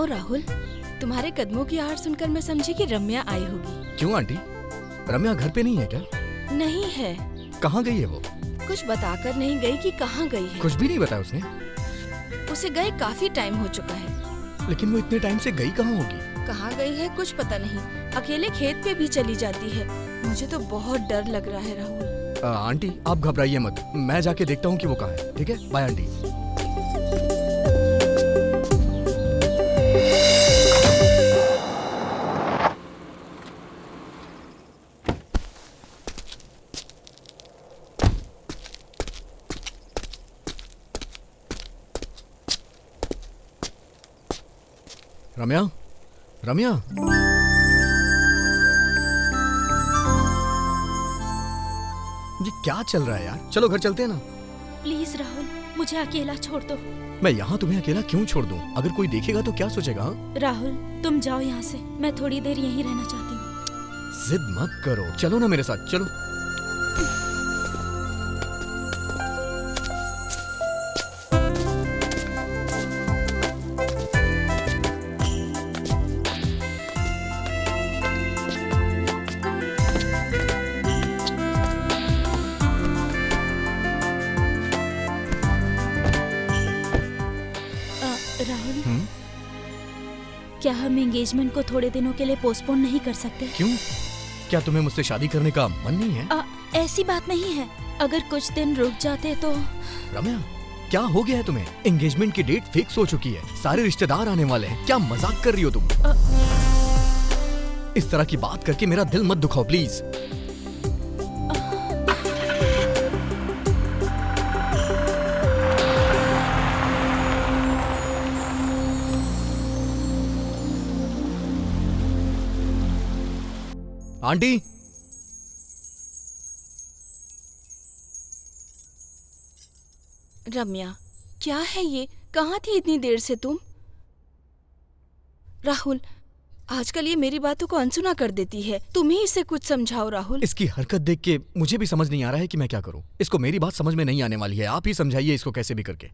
राहुल, तुम्हारे कदमों की आवाज सुनकर मैं समझी कि रम्या आई होगी। क्यों आंटी, रम्या घर पे नहीं है क्या? नहीं है। कहाँ गई है वो? कुछ बताकर नहीं गई कि कहाँ गई है। कुछ भी नहीं बताया उसने? उसे गए काफी टाइम हो चुका है। लेकिन वो इतने टाइम से गई कहाँ होगी? कहाँ गई है कुछ पता नहीं। अकेले खेत पे भी चली जाती है। मुझे तो बहुत डर लग रहा है राहुल। आंटी आप घबराइए मत, मैं जाके देखता हूँ कि वो कहाँ है। ठीक है, बाय आंटी। रम्या, रम्या, ये क्या चल रहा है यार? चलो घर चलते हैं ना। प्लीज राहुल, मुझे अकेला छोड़ दो। मैं यहाँ तुम्हें अकेला क्यों छोड़ दूँ? अगर कोई देखेगा तो क्या सोचेगा? हाँ? राहुल तुम जाओ यहाँ से, मैं थोड़ी देर यहीं रहना चाहती हूँ। जिद मत करो, चलो ना मेरे साथ, चलो। राहुल, क्या हम एंगेजमेंट को थोड़े दिनों के लिए पोस्टपोन नहीं कर सकते? क्यों? क्या तुम्हें मुझसे शादी करने का मन नहीं है? ऐसी बात नहीं है, अगर कुछ दिन रुक जाते तो। रम्या, क्या हो गया है तुम्हें? एंगेजमेंट की डेट फिक्स हो चुकी है, सारे रिश्तेदार आने वाले हैं। क्या मजाक कर रही हो तुम? इस तरह की बात करके मेरा दिल मत दुखाओ प्लीज। आंटी, रम्या, क्या है ये? कहाँ थी इतनी देर से तुम? राहुल, आजकल ये मेरी बातों को अनसुना कर देती है। तुम ही इसे कुछ समझाओ राहुल। इसकी हरकत देख के मुझे भी समझ नहीं आ रहा है कि मैं क्या करूं। इसको मेरी बात समझ में नहीं आने वाली है, आप ही समझाइए इसको कैसे भी करके।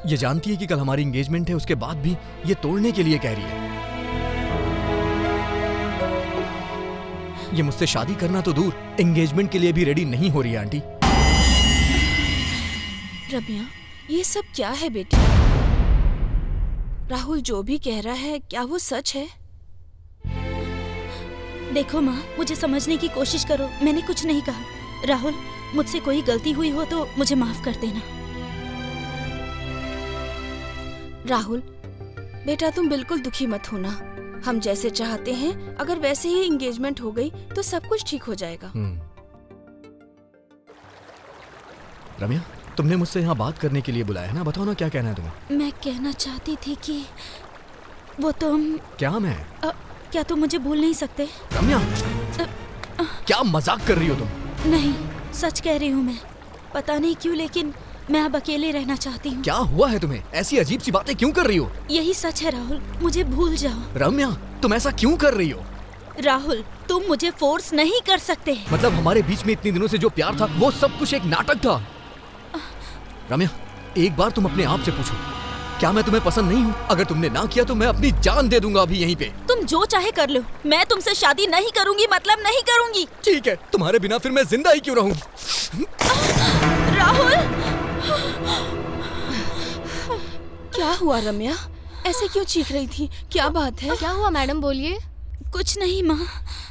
ये जानती है कि कल हमारी एंगेजमेंट है, उसके बाद भी ये तोड़ने के लिए कह रही है। ये मुझसे शादी करना तो दूर, एंगेजमेंट के लिए भी रेडी नहीं हो रही है आंटी। रम्या, ये सब क्या है बेटी? राहुल जो भी कह रहा है, क्या वो सच है? देखो माँ, मुझे समझने की कोशिश करो, मैंने कुछ नहीं कहा। राहुल, मुझसे कोई गलती हुई हो तो मुझे माफ कर देना। राहुल बेटा, तुम बिल्कुल दुखी मत होना। हम जैसे चाहते हैं, अगर वैसे ही एंगेजमेंट हो गई तो सब कुछ ठीक हो जाएगा। रम्या, तुमने मुझसे यहाँ बात करने के लिए बुलाया है ना? बताओ ना, क्या कहना है तुम्हें? मैं कहना चाहती थी कि वो तुम। क्या मैं? क्या तुम मुझे भूल नहीं सकते? रम्या, क्या मजाक कर रही हो तुम? नहीं, सच कह रही हूँ मैं। पता नहीं क्यों, लेकिन मैं अब अकेले रहना चाहती हूँ। क्या हुआ है तुम्हें? ऐसी अजीब सी बातें क्यों कर रही हो? यही सच है राहुल, मुझे भूल जाओ। रम्या, तुम ऐसा क्यों कर रही हो? राहुल, तुम मुझे फोर्स नहीं कर सकते। मतलब हमारे बीच में इतने दिनों से जो प्यार था, वो सब कुछ एक नाटक था। रम्या, एक बार तुम अपने आप से पूछो, क्या मैं तुम्हें पसंद नहीं हूँ? अगर तुमने ना किया तो मैं अपनी जान दे दूंगा अभी यहीं पे। तुम जो चाहे कर लो, मैं तुमसे शादी नहीं करूंगी, मतलब नहीं करूंगी। ठीक है, तुम्हारे बिना फिर मैं जिंदा ही क्यों रहूं? राहुल, क्या हुआ रम्या? ऐसे क्यों चीख रही थी? क्या बात है? क्या हुआ मैडम, बोलिए। कुछ नहीं माँ।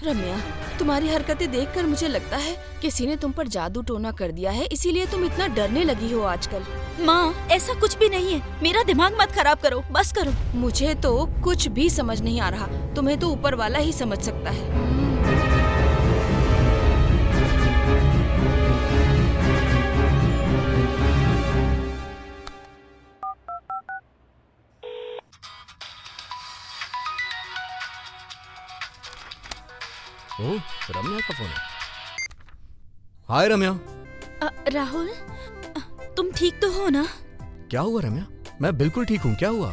रम्या, तुम्हारी हरकतें देखकर मुझे लगता है किसी ने तुम पर जादू टोना कर दिया है, इसीलिए तुम इतना डरने लगी हो आजकल। माँ, ऐसा कुछ भी नहीं है, मेरा दिमाग मत खराब करो, बस करो। मुझे तो कुछ भी समझ नहीं आ रहा, तुम्हें तो ऊपर वाला ही समझ सकता है। ओह, रम्या का फोन है। हाय रम्या। राहुल, तुम ठीक तो हो ना? क्या हुआ रम्या? मैं बिल्कुल ठीक हूँ, क्या हुआ?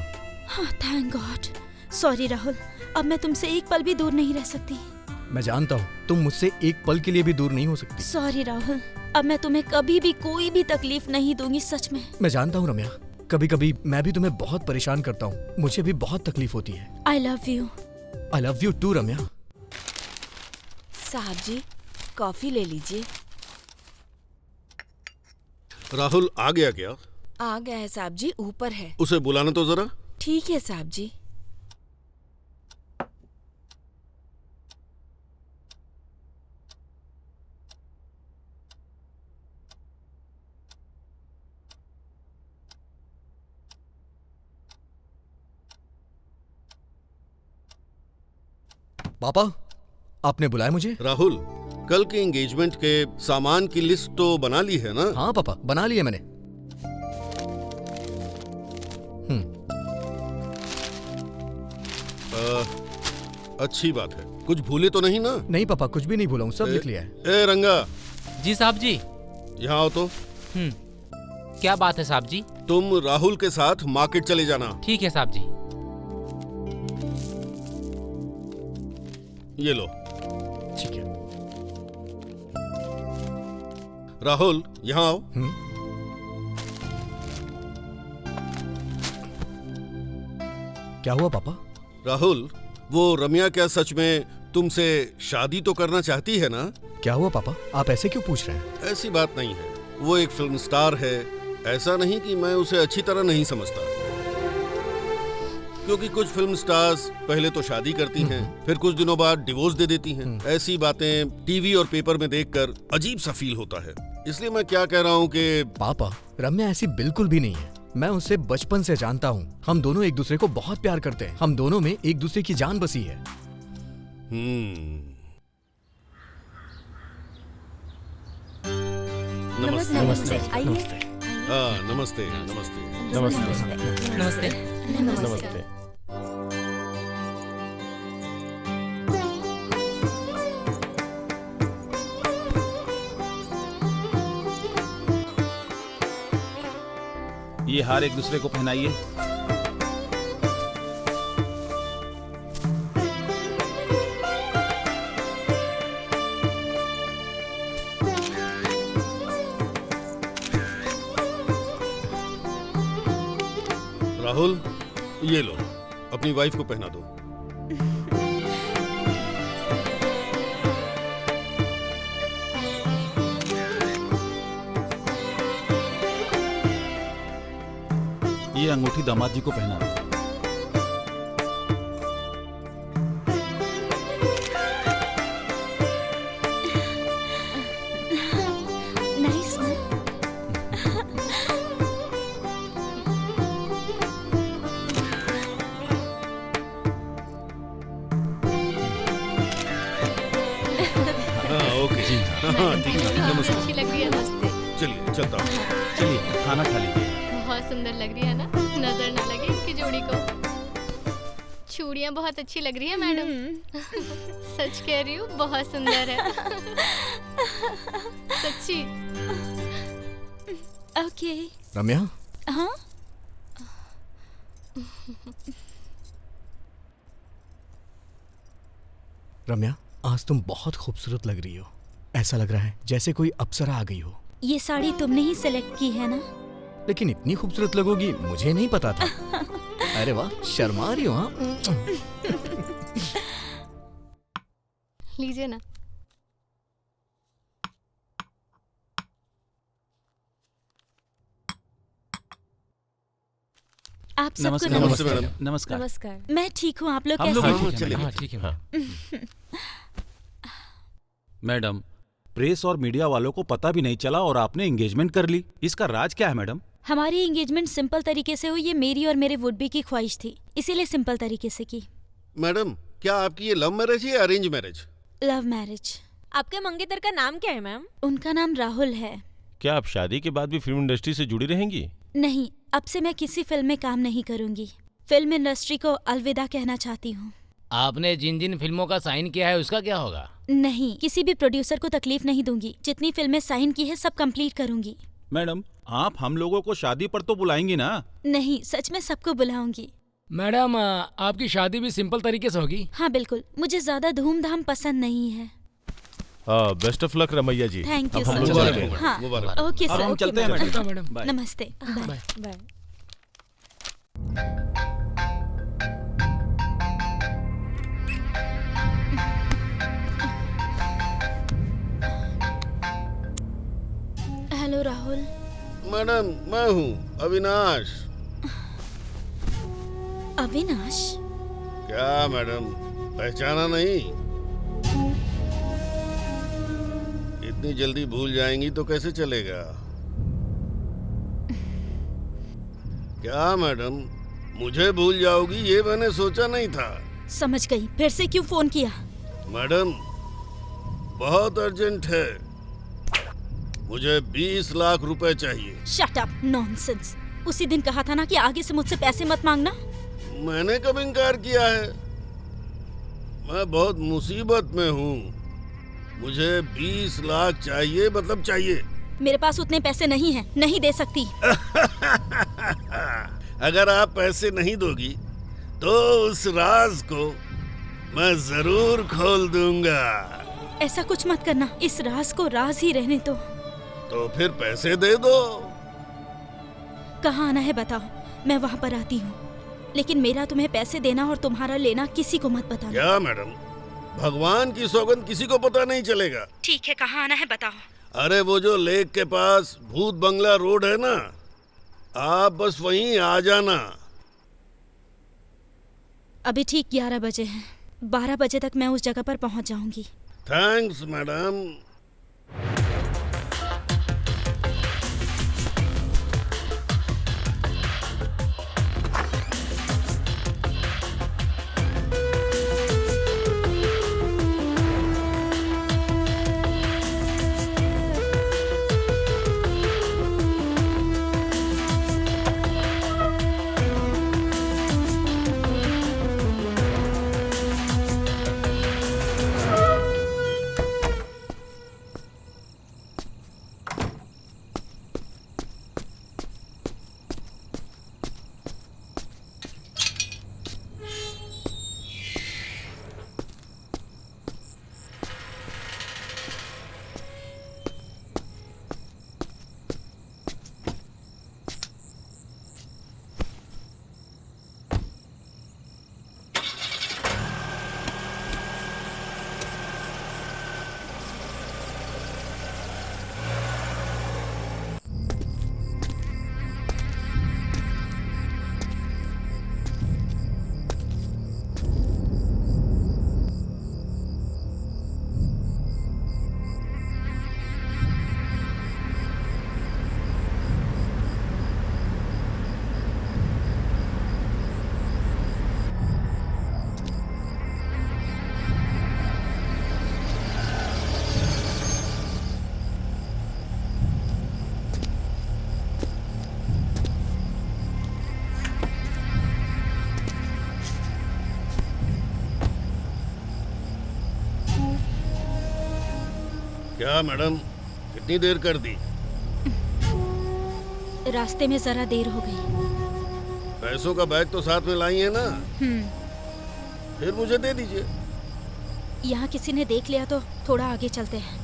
Thank God. सॉरी राहुल, अब मैं तुमसे एक पल भी दूर नहीं रह सकती। मैं जानता हूँ, तुम मुझसे एक पल के लिए भी दूर नहीं हो सकती। सॉरी राहुल, अब मैं तुम्हें कभी भी कोई भी तकलीफ नहीं दूंगी, सच में। मैं जानता हूँ रम्या, कभी कभी मैं भी तुम्हें बहुत परेशान करता हूँ, मुझे भी बहुत तकलीफ होती है। I love you. I love you too Ramya. साहब जी, कॉफी ले लीजिए। राहुल आ गया क्या? आ गया है साहब जी, ऊपर है। उसे बुलाना तो जरा। ठीक है साहब जी। पापा, आपने बुलाया मुझे? राहुल, कल के एंगेजमेंट के सामान की लिस्ट तो बना ली है ना? हाँ पापा, बना लिया मैंने। अच्छी बात है। कुछ भूले तो नहीं ना? नहीं पापा, कुछ भी नहीं भूला हूँ, सब लिख लिया है। ए रंगा। जी साहब जी। यहाँ आओ तो। क्या बात है साहब जी? तुम राहुल के साथ मार्केट चले जाना। ठीक है साहब जी। ये लो। ठीक है। राहुल, यहाँ आओ। क्या हुआ पापा? राहुल, वो रम्या क्या सच में तुमसे शादी तो करना चाहती है ना? क्या हुआ पापा, आप ऐसे क्यों पूछ रहे हैं? ऐसी बात नहीं है, वो एक फिल्म स्टार है। ऐसा नहीं कि मैं उसे अच्छी तरह नहीं समझता, क्योंकि कुछ फिल्म स्टार्स पहले तो शादी करती हैं, फिर कुछ दिनों बाद डिवोर्स दे देती हैं। ऐसी बातें टीवी और पेपर में देखकर अजीब सा फील होता है। इसलिए मैं क्या कह रहा हूँ कि पापा, रम्या ऐसी बिल्कुल भी नहीं है। मैं उसे बचपन से जानता हूँ। हम दोनों एक दूसरे को बहुत प्यार करते हैं। हम दोनों में एक दूसरे की जान बसी है। नमस्ते। नमस्ते। आइए। नमस्ते नमस्ते। नमस्ते। नमस्ते। ये हार एक दूसरे को पहनाइए। राहुल, ये लो, अपनी वाइफ को पहना दो। ये अंगूठी दामाद जी को पहना दो। नाइस ना? ओके जी। हाँ ठीक है। नमस्ते। अच्छी लग रही है। नमस्ते। चलिए चलता हूँ। चलिए खाना खा लीजिए। बहुत सुंदर लग रही है ना? नजर ना लगे इनकी जोड़ी को। चूड़ियाँ बहुत अच्छी लग रही है मैडम। सच कह रही हूँ, बहुत सुंदर है। सच्ची। ओके। रम्या, हाँ? रम्या, आज तुम बहुत खूबसूरत लग रही हो। ऐसा लग रहा है जैसे कोई अप्सरा आ गई हो। ये साड़ी तुमने ही सिलेक्ट की है ना? लेकिन इतनी खूबसूरत लगोगी मुझे नहीं पता था। अरे वाह, शर्मा रही हो? हाँ, लीजिए ना। आप सबको नमस्कार। नमस्ते नमस्कार। मैडम। नमस्कार। नमस्कार। मैं ठीक हूँ, आप लोग हम कैसे लोग हैं? भी ठीक हैं, चलिए। हाँ ठीक है। मैडम, प्रेस और मीडिया वालों को पता भी नहीं चला और आपने एंगेजमेंट कर ली। इसका राज क्या है मैडम? हमारी एंगेजमेंट सिंपल तरीके से हुई। ये मेरी और मेरे वुड बी की ख्वाहिश थी, इसीलिए सिंपल तरीके से की। मैडम, क्या आपकी ये लव मैरिज है या अरेंज मैरिज? Love marriage. आपके मंगेतर का नाम क्या है मैम? उनका नाम राहुल है। क्या आप शादी के बाद भी फिल्म इंडस्ट्री से जुड़ी रहेंगी? नहीं, अब से मैं किसी फिल्म में काम नहीं करूंगी। फिल्म इंडस्ट्री को अलविदा कहना चाहती हूँ। आपने जिन जिन फिल्मों का साइन किया है उसका क्या होगा? नहीं, किसी भी प्रोड्यूसर को तकलीफ नहीं दूंगी। जितनी फिल्में साइन की है सब कंप्लीट करूंगी। मैडम, आप हम लोगों को शादी पर तो बुलाएंगी ना? नहीं, सच में सबको बुलाऊंगी। मैडम, आपकी शादी भी सिंपल तरीके से होगी? हाँ बिल्कुल, मुझे ज्यादा धूमधाम पसंद नहीं है। हाँ, best of luck Ramaiah ji. Thank you अब हम सर। लोग मुबारक चलते हो। हैं। हाँ, मुबारक हो। ओके अब सर। हम ओके चलते हैं मैडम। मैडम। मैडम। बाय। नमस्ते, bye. Bye. Hello Rahul. Madam, मैं हूँ अविनाश। अविनाश? क्या मैडम, पहचाना नहीं? इतनी जल्दी भूल जाएंगी तो कैसे चलेगा? क्या मैडम, मुझे भूल जाओगी ये मैंने सोचा नहीं था। समझ गई, फिर से क्यों फोन किया? मैडम, बहुत अर्जेंट है, मुझे 20 लाख रुपए चाहिए। Shut up, nonsense. उसी दिन कहा था ना कि आगे से मुझसे पैसे मत मांगना। मैंने कब इनकार किया है? मैं बहुत मुसीबत में हूँ, मुझे 20 लाख चाहिए, मतलब चाहिए। मेरे पास उतने पैसे नहीं हैं, नहीं दे सकती। अगर आप पैसे नहीं दोगी तो उस राज को मैं जरूर खोल दूंगा। ऐसा कुछ मत करना, इस राज को राज ही रहने दो। तो फिर पैसे दे दो। कहाँ आना है बताओ, मैं वहाँ पर आती हूँ। लेकिन मेरा तुम्हें पैसे देना और तुम्हारा लेना किसी को मत बताना। क्या मैडम, भगवान की सौगंध किसी को पता नहीं चलेगा। ठीक है, कहाँ आना है बताओ। अरे वो जो लेक के पास भूत बंगला रोड है ना, आप बस वहीं आ जाना। अभी ठीक 11 बजे हैं, 12 बजे तक मैं उस जगह पर पहुँच जाऊंगी। Thanks madam. क्या मैडम, कितनी देर कर दी? रास्ते में जरा देर हो गई। पैसों का बैग तो साथ में लाई है ना? फिर मुझे दे दीजिए। यहाँ किसी ने देख लिया तो थोड़ा आगे चलते हैं।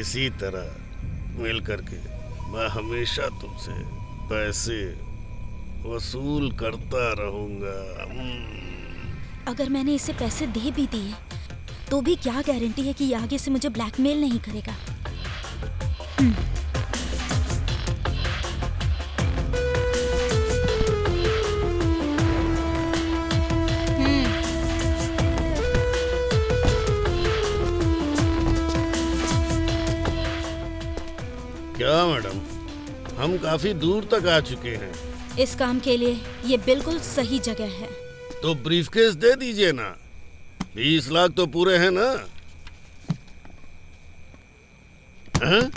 इसी तरह मिल करके मैं हमेशा तुमसे पैसे वसूल करता रहूंगा। अगर मैंने इसे पैसे दे भी दिए तो भी क्या गारंटी है कि ये आगे से मुझे ब्लैकमेल नहीं करेगा। क्या मैडम, हम काफी दूर तक आ चुके हैं। इस काम के लिए ये बिल्कुल सही जगह है। तो ब्रीफकेस दे दीजिए ना, 20 लाख तो पूरे हैं ना? हाँ?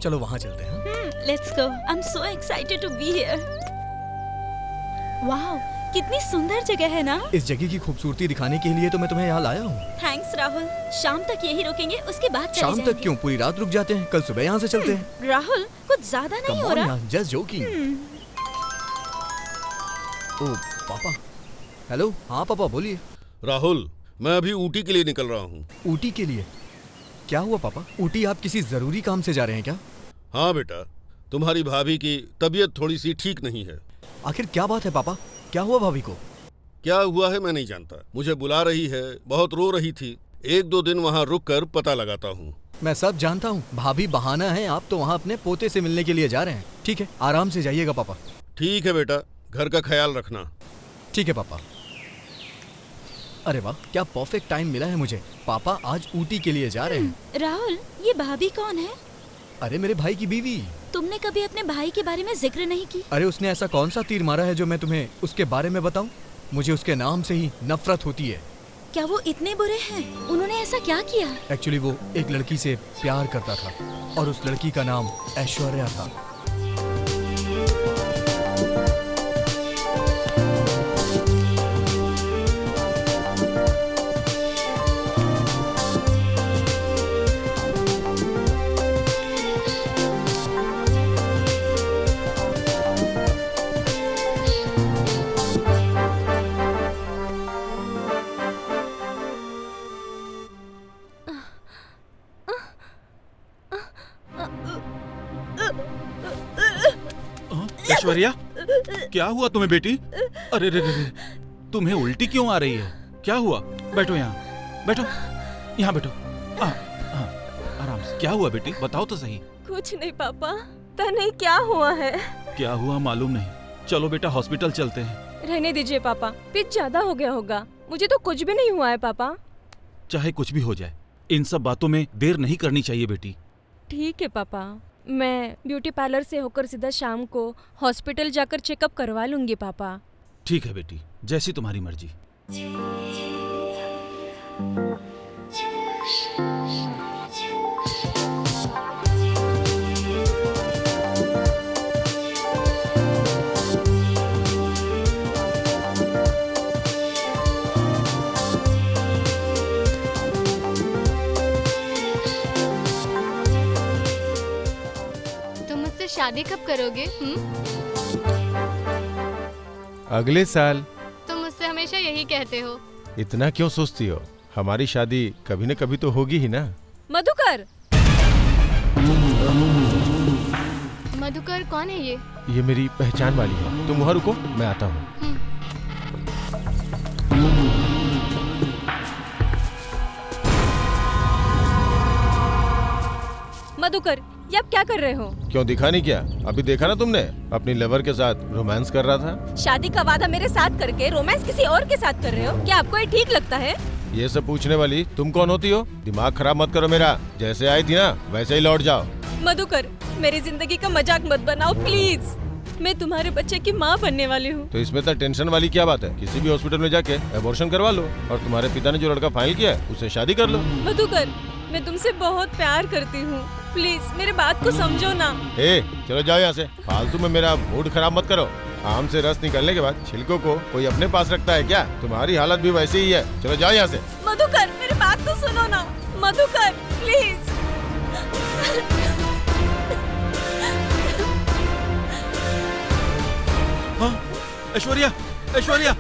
चलो वहाँ चलते हैं। Let's go. I am so excited to be here. Wow, कितनी सुंदर जगह है ना। इस जगह की खूबसूरती दिखाने के लिए तो मैं तुम्हें यहाँ लाया हूँ। थैंक्स राहुल। शाम तक यही रुकेंगे, उसके बाद चले शाम जाएंगे। तक क्यों, पूरी रात रुक जाते हैं, कल सुबह यहाँ से चलते हैं। राहुल, कुछ ज्यादा नहीं हो रहा? Just joking. ओ पापा। हेलो, हाँ पापा बोलिए। राहुल, मैं अभी ऊटी के लिए निकल रहा हूँ। ऊटी के लिए? क्या हुआ पापा? ऊटी आप किसी जरूरी काम से जा रहे हैं क्या? हाँ बेटा, तुम्हारी भाभी की तबीयत थोड़ी सी ठीक नहीं है। आखिर क्या बात है पापा? क्या हुआ भाभी को? क्या हुआ है मैं नहीं जानता, मुझे बुला रही है, बहुत रो रही थी। 1-2 दिन वहाँ रुक कर पता लगाता हूँ। मैं सब जानता हूँ, भाभी बहाना है, आप तो वहाँ अपने पोते से मिलने के लिए जा रहे हैं। ठीक है, आराम से जाइएगा पापा। ठीक है बेटा, घर का ख्याल रखना। ठीक है पापा। अरे वाह, क्या परफेक्ट टाइम मिला है मुझे। पापा आज ऊटी के लिए जा रहे हैं। राहुल, ये भाभी कौन है? अरे मेरे भाई की बीवी। तुमने कभी अपने भाई के बारे में जिक्र नहीं की। अरे उसने ऐसा कौन सा तीर मारा है जो मैं तुम्हें उसके बारे में बताऊं? मुझे उसके नाम से ही नफरत होती है। क्या वो इतने बुरे हैं? उन्होंने ऐसा क्या किया? एक्चुअली वो एक लड़की से प्यार करता था और उस लड़की का नाम ऐश्वर्या था। ऐश्वर्या, क्या हुआ तुम्हें बेटी? अरे रे रे रे, तुम्हें उल्टी क्यों आ रही है? क्या हुआ? बैठो यहाँ, बैठो, यहाँ बैठो। आराम से। क्या हुआ बेटी, बताओ तो सही। कुछ नहीं पापा, पता नहीं क्या हुआ है। क्या हुआ मालूम नहीं। चलो बेटा हॉस्पिटल चलते हैं। रहने दीजिए पापा, पिच ज्यादा हो गया होगा। मुझे तो कुछ भी नहीं हुआ है पापा। चाहे कुछ भी हो जाए, इन सब बातों में देर नहीं करनी चाहिए बेटी। ठीक है पापा, मैं ब्यूटी पार्लर से होकर सीधा शाम को हॉस्पिटल जाकर चेकअप करवा लूंगी पापा। ठीक है बेटी, जैसी तुम्हारी मर्जी। शादी कब करोगे? अगले साल। तुम मुझसे हमेशा यही कहते हो। इतना क्यों सोचती हो? हमारी शादी कभी न कभी तो होगी ही ना। मधुकर। मधुकर कौन है ये? ये मेरी पहचान वाली है। तुम वहाँ रुको, मैं आता हूँ। मधुकर, ये आप क्या कर रहे हो? क्यों, दिखा नहीं क्या? अभी देखा ना तुमने, अपनी लवर के साथ रोमांस कर रहा था। शादी का वादा मेरे साथ करके रोमांस किसी और के साथ कर रहे हो? क्या आपको ये ठीक लगता है? ये सब पूछने वाली तुम कौन होती हो? दिमाग खराब मत करो मेरा। जैसे आई थी ना वैसे ही लौट जाओ। मधुकर, मेरी जिंदगी का मजाक मत बनाओ प्लीज। मैं तुम्हारे बच्चे की माँ बनने वाली हूँ। तो इसमें तो टेंशन वाली क्या बात है? किसी भी हॉस्पिटल में जाके एबॉर्शन करवा लो और तुम्हारे पिता ने जो लड़का फाइल किया है उससे शादी कर लो। मधुकर, मैं तुमसे बहुत प्यार करती हूँ, प्लीज मेरे बात को समझो ना। चलो जाओ यहाँ से, फालतू में मेरा मूड खराब मत करो। आम से रस निकलने के बाद छिलकों को कोई अपने पास रखता है क्या? तुम्हारी हालत भी वैसी ही है। चलो जाओ यहाँ से। मधुकर, मेरी बात तो सुनो ना। मधुकर प्लीज। हाँ, ऐश्वर्या, ऐश्वर्या,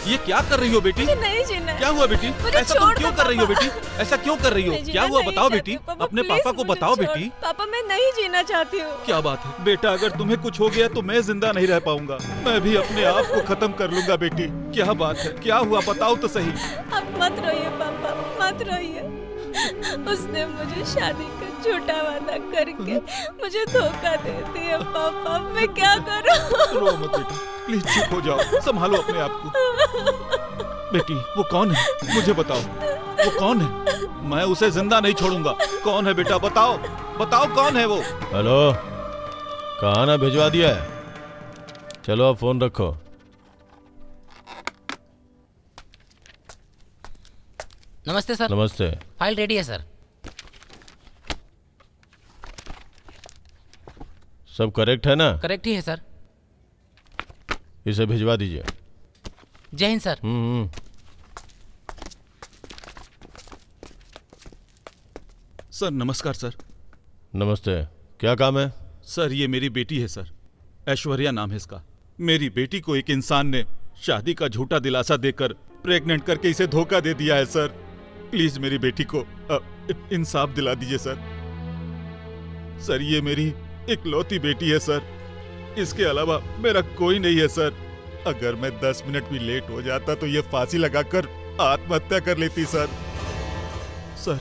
ये क्या कर रही हो बेटी? नहीं जीना। क्या हुआ बेटी? ऐसा तुम क्यों कर रही हो बेटी? ऐसा क्यों कर रही हो? क्या हुआ बताओ बेटी, अपने पापा को बताओ बेटी। पापा, मैं नहीं जीना चाहती हूँ। क्या बात है बेटा, अगर तुम्हें कुछ हो गया तो मैं जिंदा नहीं रह पाऊंगा। मैं भी अपने आप को खत्म कर लूंगा बेटी। क्या बात है, क्या हुआ बताओ तो सही। अब मत रोइए पापा, मत रोइए। उसने मुझे शादी का झूठा वादा करके मुझे धोखा दे दिया पापा। मैं क्या करूं? रो मत बेटी, प्लीज चुप हो जाओ, संभालो अपने आप को। बेटी वो कौन है, मुझे बताओ, वो कौन है? मैं उसे जिंदा नहीं छोड़ूंगा। कौन है बेटा, बताओ, बताओ कौन है वो? हेलो, कहाँ ना भिजवा दिया है? चलो अब फोन रखो। नमस्ते सर। नमस्ते। फाइल रेडी है सर। सब करेक्ट है ना? करेक्ट ही है सर। इसे भिजवा दीजिए। जय हिंद सर। सर नमस्कार सर। नमस्ते, क्या काम है? सर ये मेरी बेटी है सर, ऐश्वर्या नाम है इसका। मेरी बेटी को एक इंसान ने शादी का झूठा दिलासा देकर प्रेग्नेंट करके इसे धोखा दे दिया है सर। प्लीज मेरी बेटी को इंसाफ दिला दीजिए सर। सर ये मेरी इकलौती बेटी है सर, इसके अलावा मेरा कोई नहीं है सर। अगर मैं 10 मिनट भी लेट हो जाता तो ये फांसी लगाकर आत्महत्या कर लेती सर। सर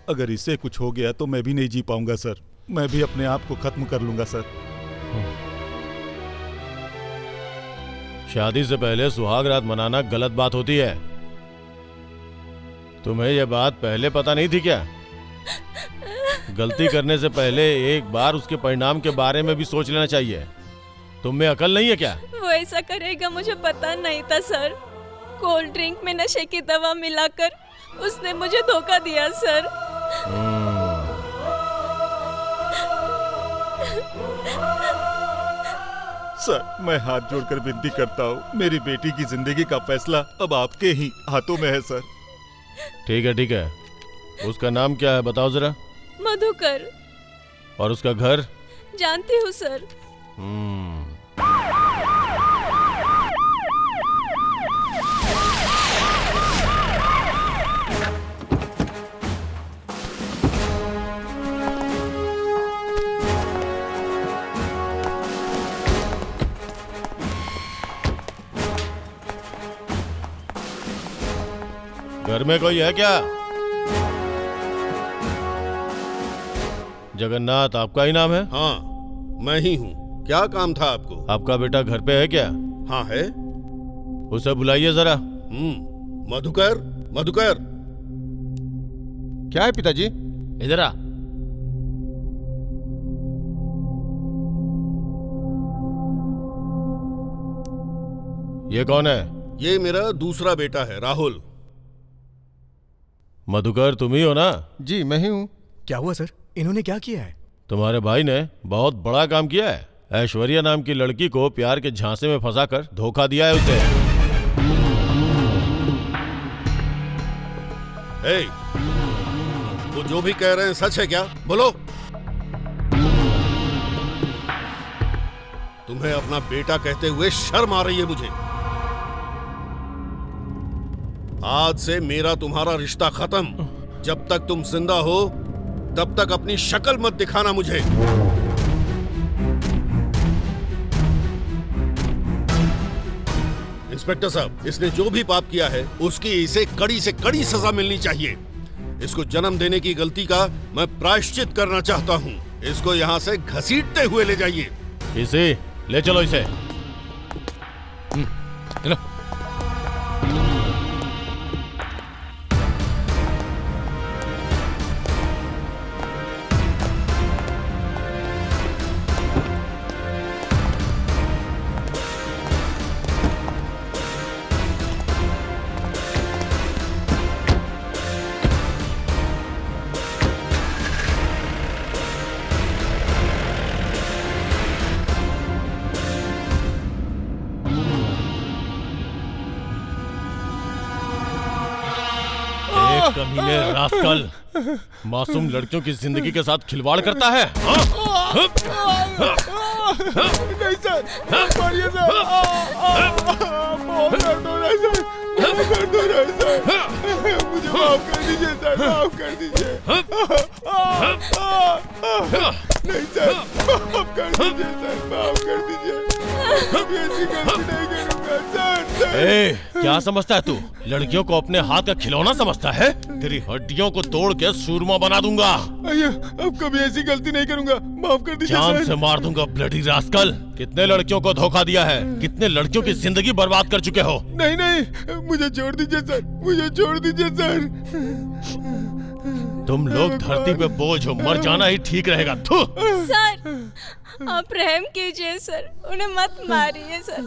अगर इससे कुछ हो गया तो मैं भी नहीं जी पाऊंगा सर, मैं भी अपने आप को खत्म कर लूंगा सर। शादी से पहले सुहाग रात मनाना गलत बात होती है। तुम्हें यह बात पहले पता नहीं थी क्या? गलती करने से पहले एक बार उसके परिणाम के बारे में भी सोच लेना चाहिए। तुम में अकल नहीं है क्या? वो ऐसा करेगा मुझे पता नहीं था सर। कोल्ड ड्रिंक में नशे की दवा मिलाकर उसने मुझे धोखा दिया सर। सर मैं हाथ जोड़कर विनती करता हूँ, मेरी बेटी की जिंदगी का फैसला अब आपके ही हाथों में है सर। ठीक है ठीक है, उसका नाम क्या है बताओ जरा। मधुकर। और उसका घर? जानती हूँ सर। घर में कोई है क्या? जगन्नाथ आपका ही नाम है? हाँ मैं ही हूँ। क्या काम था आपको? आपका बेटा घर पे है क्या? हाँ है। उसे बुलाइए जरा। मधुकर, मधुकर। क्या है पिताजी? इधर आ। ये कौन है? ये मेरा दूसरा बेटा है राहुल। मधुकर तुम ही हो ना? जी मैं ही हूँ। क्या हुआ सर, इन्होंने क्या किया है? तुम्हारे भाई ने बहुत बड़ा काम किया है। ऐश्वर्या नाम की लड़की को प्यार के झांसे में फंसाकर धोखा दिया है उसे। वो जो भी कह रहे हैं सच है क्या? बोलो। तुम्हें अपना बेटा कहते हुए शर्म आ रही है मुझे। आज से मेरा तुम्हारा रिश्ता खत्म। जब तक तुम जिंदा हो तब तक अपनी शक्ल मत दिखाना मुझे। इंस्पेक्टर साहब, इसने जो भी पाप किया है उसकी इसे कड़ी से कड़ी सजा मिलनी चाहिए। इसको जन्म देने की गलती का मैं प्रायश्चित करना चाहता हूँ। इसको यहाँ से घसीटते हुए ले जाइए। इसे ले चलो इसे। चलो। कमीने रास्कल, मासूम लड़कियों की जिंदगी के साथ खिलवाड़ करता है। नहीं सर, मारिए सर। बहुत दर्द हो रहा है सर, बहुत दर्द हो रहा है सर। मुझे माफ कर दीजिए सर, माफ कर दीजिए। नहीं सर, माफ कर दीजिए सर, माफ कर दीजिए। कभी ऐसी गलती नहीं करूंगा सर। क्या समझता है तू? लड़कियों को अपने हाथ का खिलौना समझता है? तेरी हड्डियों को तोड़ के सूरमा बना दूंगा। अब कभी ऐसी गलती नहीं करूंगा, माफ कर दीजिए जान सर। से मार दूंगा ब्लडी रास्कल। कितने लड़कियों को धोखा दिया है, कितने लड़कियों की जिंदगी बर्बाद कर चुके हो। नहीं नहीं, मुझे छोड़ दीजिए सर, मुझे छोड़ दीजिए सर। तुम लोग धरती पे बोझ हो, मर जाना ही ठीक रहेगा। थू। सर आप रहम कीजिए सर, उन्हें मत मारिए सर।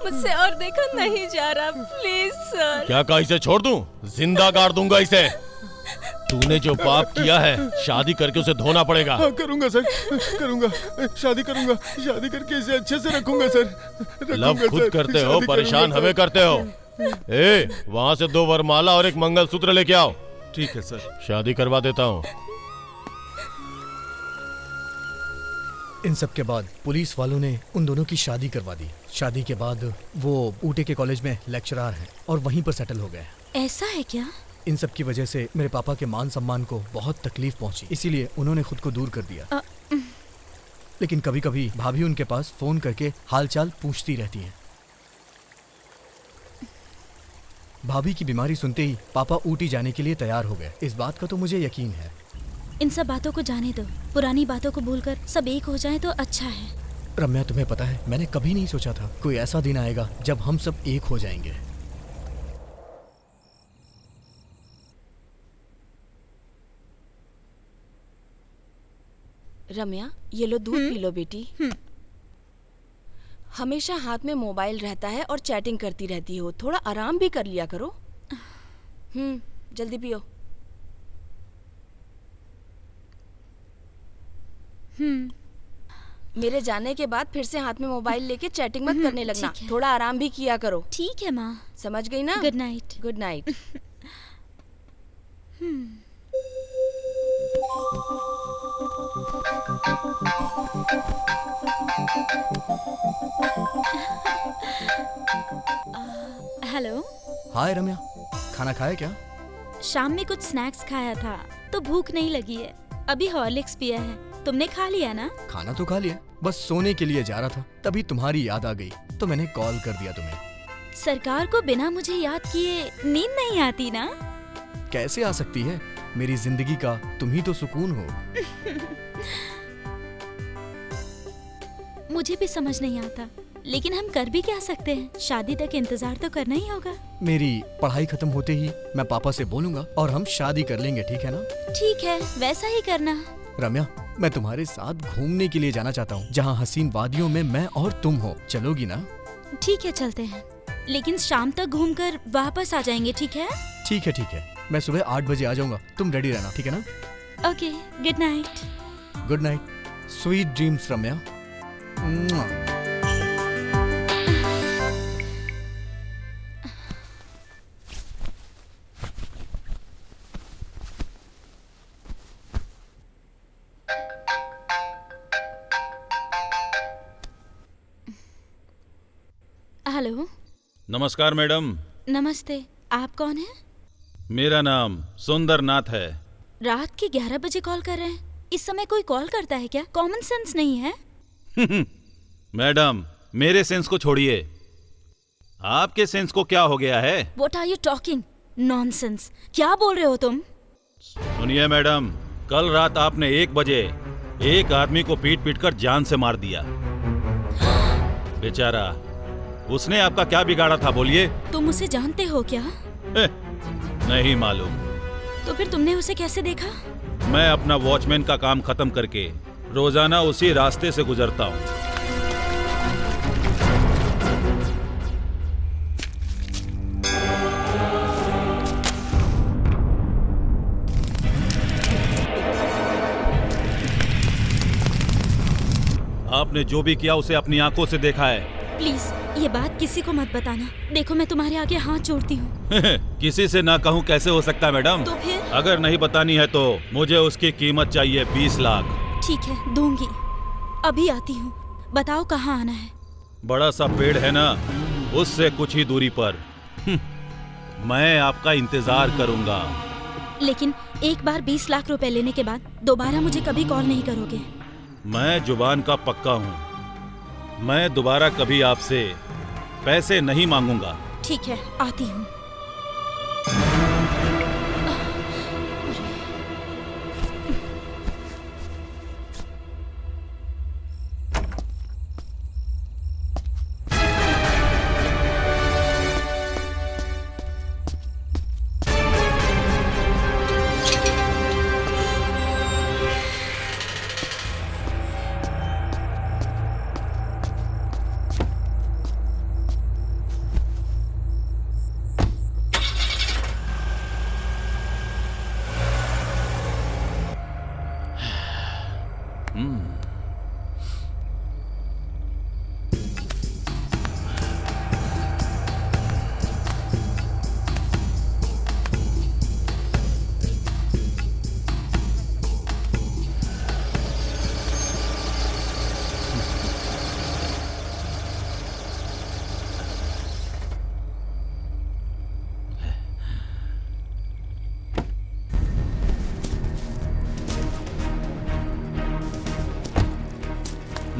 मुझसे और देखा नहीं जा रहा, प्लीज सर। क्या कहा इसे छोड़ दूं? जिंदा गाड़ दूंगा इसे। तूने जो पाप किया है शादी करके उसे धोना पड़ेगा। हाँ करूंगा सर, करूंगा, शादी करूंगा, शादी करके इसे अच्छे से रखूंगा सर। लव खुद करते हो, परेशान हमें करते हो। ए, वहाँ से 2 वरमाला और एक मंगलसूत्र लेके आओ। ठीक है सर। शादी करवा देता हूँ। इन सब के बाद पुलिस वालों ने उन दोनों की शादी करवा दी। शादी के बाद वो ऊटे के कॉलेज में लेक्चरर हैं और वहीं पर सेटल हो गए। ऐसा है क्या? इन सब की वजह से मेरे पापा के मान सम्मान को बहुत तकलीफ पहुंची, इसीलिए उन्होंने खुद को दूर कर दिया। लेकिन कभी कभी भाभी उनके पास फोन करके हालचाल पूछती रहती हैं। भाभी की बीमारी सुनते ही पापा ऊटी जाने के लिए तैयार हो गए। इस बात का तो मुझे यकीन है। इन सब बातों को जाने दो, पुरानी बातों को भूलकर सब एक हो जाए तो अच्छा है। रम्या, तुम्हें पता है मैंने कभी नहीं सोचा था कोई ऐसा दिन आएगा जब हम सब एक हो जाएंगे। रम्या, ये लो दूध पी लो बेटी। हमेशा हाथ में मोबाइल रहता है और चैटिंग करती रहती हो, थोड़ा आराम भी कर लिया करो। जल्दी पियो। मेरे जाने के बाद फिर से हाथ में मोबाइल लेके चैटिंग मत करने लगना, थोड़ा आराम भी किया करो। ठीक है माँ। समझ गई ना? Good night. Good night. Hello. Hi Ramya, खाना खाया क्या? शाम में कुछ स्नैक्स खाया था तो भूख नहीं लगी है। अभी हॉर्लिक्स पिया है। तुमने खा लिया ना? खाना तो खा लिया, बस सोने के लिए जा रहा था, तभी तुम्हारी याद आ गई तो मैंने कॉल कर दिया तुम्हें। सरकार को बिना मुझे याद किए नींद नहीं आती ना? कैसे आ सकती है? मेरी जिंदगी का तुम ही तो सुकून हो। मुझे भी समझ नहीं आता, लेकिन हम कर भी क्या सकते हैं? शादी तक इंतजार तो करना ही होगा। मेरी पढ़ाई खत्म होते ही मैं पापा से बोलूंगा और हम शादी कर लेंगे, ठीक है ना? ठीक है, वैसा ही करना। रम्या, मैं तुम्हारे साथ घूमने के लिए जाना चाहता हूँ, जहाँ हसीन वादियों में मैं और तुम हो। चलोगी ना? ठीक है, चलते हैं, लेकिन शाम तक घूमकर वापस आ जाएंगे, ठीक है? ठीक है, ठीक है। मैं सुबह 8 बजे आ जाऊंगा, तुम रेडी रहना, ठीक है ना? Okay, good night. Good night, sweet dreams Ramya. Hello. नमस्कार मैडम। नमस्ते, आप कौन हैं? मेरा नाम सुंदरनाथ है। रात के 11 बजे कॉल कर रहे हैं? इस समय कोई कॉल करता है क्या? कॉमन सेंस नहीं है? मैडम, मेरे सेंस को छोड़िए, आपके सेंस को क्या हो गया है? What are you talking? Nonsense! क्या बोल रहे हो तुम? सुनिए मैडम, कल रात आपने 1 बजे एक आदमी को पीट पीट कर जान से मार दिया। बेचारा, उसने आपका क्या बिगाड़ा था बोलिए? तुम उसे जानते हो क्या? नहीं मालूम। तो फिर तुमने उसे कैसे देखा? मैं अपना वॉचमैन का काम खत्म करके रोजाना उसी रास्ते से गुजरता हूँ। आपने जो भी किया उसे अपनी आंखों से देखा है। प्लीज ये बात किसी को मत बताना। देखो, मैं तुम्हारे आगे हाथ जोड़ती हूँ। किसी से ना कहूँ कैसे हो सकता है मैडम? तो फिर? अगर नहीं बतानी है तो मुझे उसकी कीमत चाहिए 20 लाख। ठीक है, दूंगी। अभी आती हूँ। बताओ कहाँ आना है? बड़ा सा पेड़ है ना, उससे कुछ ही दूरी पर। मैं आपका इंतजार करूंगा। लेकिन एक बार 20 लाख रुपए लेने के बाद दोबारा मुझे कभी कॉल नहीं करोगे? मैं जुबान का पक्का हूँ, मैं दोबारा कभी आपसे पैसे नहीं मांगूंगा। ठीक है, आती हूँ।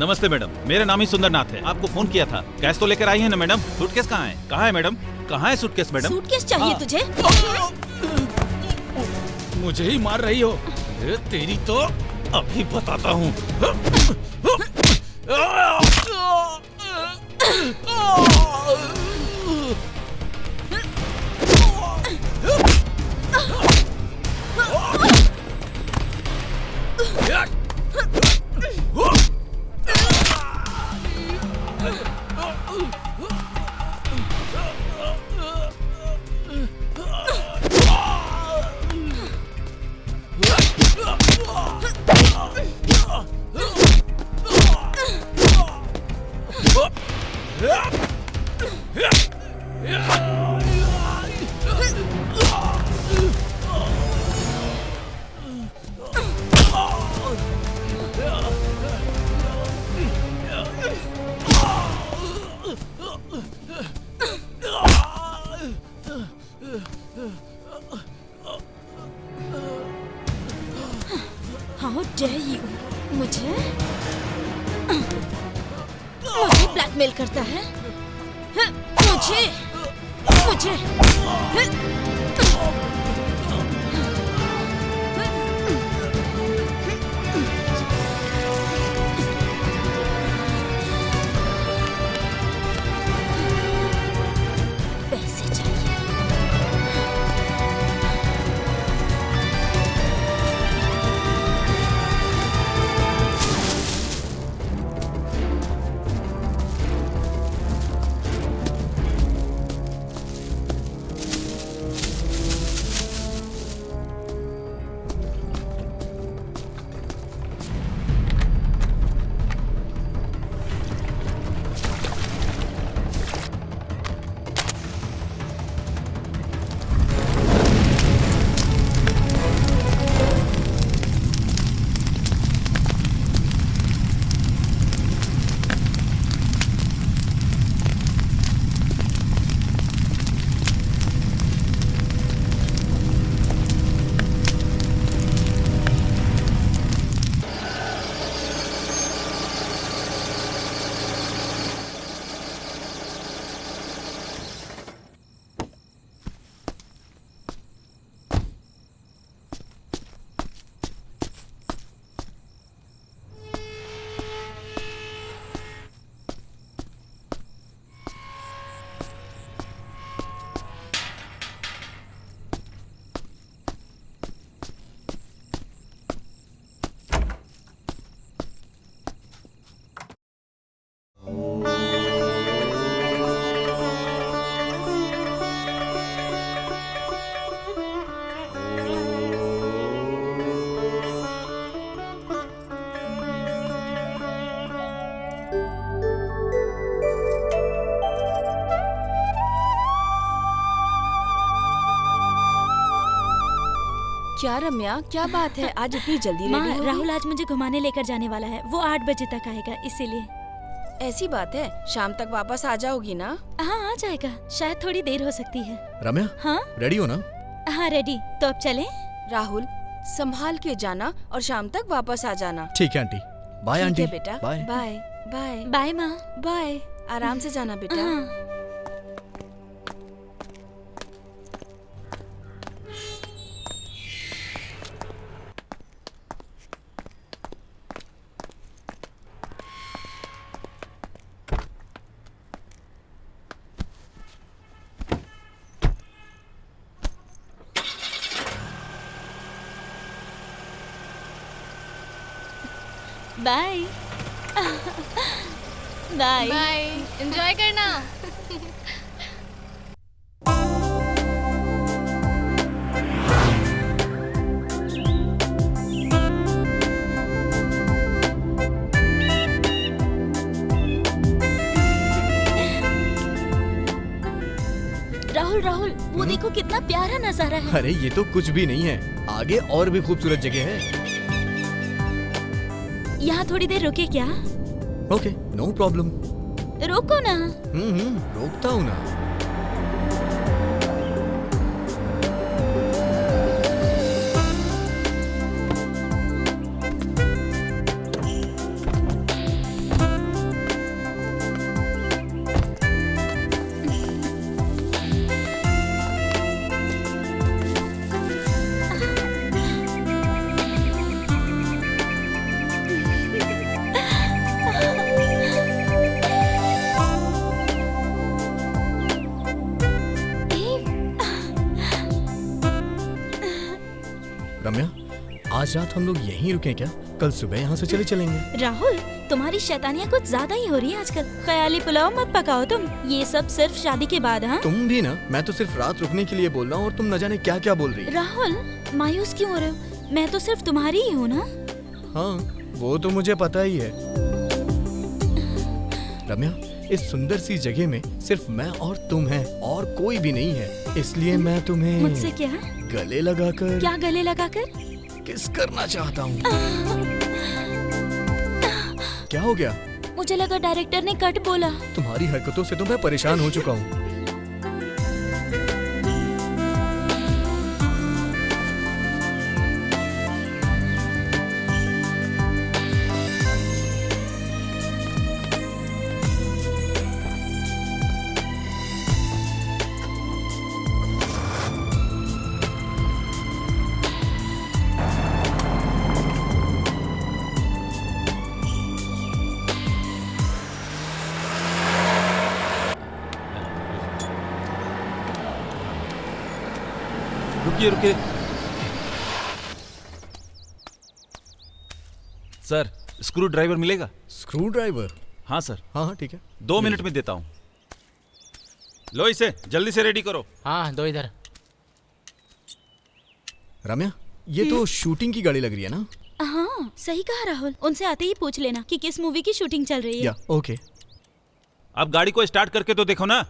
नमस्ते मैडम, मेरा नाम ही सुंदरनाथ है। आपको फोन किया था। कैश तो लेकर आई है ना मैडम? सूटकेस कहाँ है? कहाँ है मैडम? कहाँ है सूटकेस मैडम? सूटकेस चाहिए तुझे? मुझे ही मार रही हो? तेरी तो अभी बताता हूँ। How dare you? मुझे ब्लैकमेल करता है? मुझे पैसे चाहिए। क्या रम्या, क्या बात है? आज इतनी जल्दी रेडी हो गई? राहुल आज मुझे घुमाने लेकर जाने वाला है। वो 8 बजे तक आएगा, इसीलिए। ऐसी बात है? शाम तक वापस आ जाओगी ना? हाँ, आ जाएगा। शायद थोड़ी देर हो सकती है। रम्या, हाँ रेडी हो ना? हाँ रेडी। तो अब चलें? राहुल, संभाल के जाना और शाम तक वापस आ जाना। ठीक है आंटी। Bye aunty. ठीक है बेटा। बाय बाय बाय बाय माँ। बाय। आराम से जाना बेटा। हाँ। बाय बाय बाय, एंजॉय करना। राहुल राहुल, वो देखो कितना प्यारा नजारा है। अरे ये तो कुछ भी नहीं है, आगे और भी खूबसूरत जगह है। यहाँ थोड़ी देर रुके क्या? Okay, no problem. रोको ना। रोकता हूँ ना। रम्या, आज रात हम लोग यहीं रुकें क्या? कल सुबह यहाँ से चले चलेंगे। राहुल, तुम्हारी शैतानियाँ कुछ ज्यादा ही हो रही है आजकल। ख्याली पुलाव मत पकाओ तुम, ये सब सिर्फ शादी के बाद। हाँ, तुम भी ना, मैं तो सिर्फ रात रुकने के लिए बोल रहा हूँ और तुम न जाने क्या क्या बोल रही है। राहुल, मायूस क्यों हो रहे हो? मैं तो सिर्फ तुम्हारी ही हूँ ना। हाँ, वो तो मुझे पता ही है। रम्या, इस सुंदर सी जगह में सिर्फ मैं और तुम हैं और कोई भी नहीं है, इसलिए मैं तुम्हें मुझसे क्या? गले लगाकर। क्या गले लगाकर? किस करना चाहता हूँ। क्या हो गया? मुझे लगा डायरेक्टर ने कट बोला। तुम्हारी हरकतों से तो मैं परेशान हो चुका हूँ। रुकिए। सर, स्क्रू ड्राइवर मिलेगा? Screw driver? हाँ सर। हाँ, ठीक है। 2 मिनट में देता हूँ। लो इसे जल्दी से रेडी करो। हाँ, दो इधर। रम्या, ये तो शूटिंग की गाड़ी लग रही है ना? हाँ, सही कहा राहुल। उनसे आते ही पूछ लेना कि किस मूवी की शूटिंग चल रही है। या, ओके। अब गाड़ी को स्टार्ट करके तो देखो ना।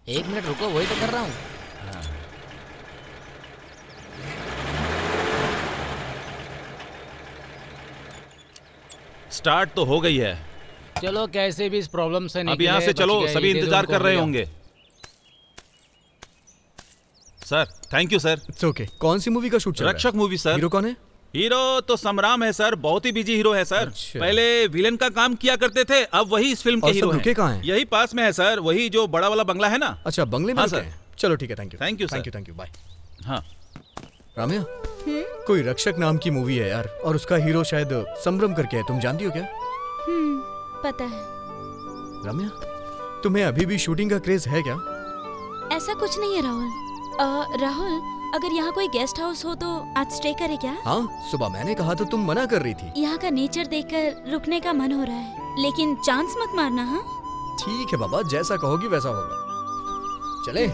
1 मिनट रुको, वही तो कर रहा हूँ। स्टार्ट तो हो गई है। चलो, कैसे भी इस प्रॉब्लम से निकले। अब यहाँ से चलो, सभी इंतजार कर रहे होंगे। Sir, thank you sir. It's okay. कौन सी मूवी का शूट चल रहा है? रक्षक मूवी सर। हीरो कौन है? हीरो तो समराम है सर, बहुत ही बिजी हीरो है सर। अच्छा। पहले विलेन का काम किया करते थे, अब वही इस फिल्म के और हीरो सब रुके कहाँ हैं। हैं? यही पास में है सर, वही जो बड़ा वाला बंगला है ना। अच्छा, बंगले में हाँ, रुके सर। हैं। चलो ठीक है, thank you. Thank you sir. Thank you, bye. हाँ। राम्या, कोई रक्षक नाम की मूवी है यार, और उसका हीरो शायद संभ्रम करके है, तुम जानती हो क्या? पता है। रम्या, तुम्हें अभी भी शूटिंग का क्रेज है क्या? ऐसा कुछ नहीं है राहुल। राहुल, अगर यहाँ कोई गेस्ट हाउस हो तो आज स्टे करे क्या? हाँ, सुबह मैंने कहा तो तुम मना कर रही थी। यहाँ का नेचर देखकर रुकने का मन हो रहा है, लेकिन चांस मत मारना। हाँ, ठीक है बाबा, जैसा कहोगी वैसा होगा। चले।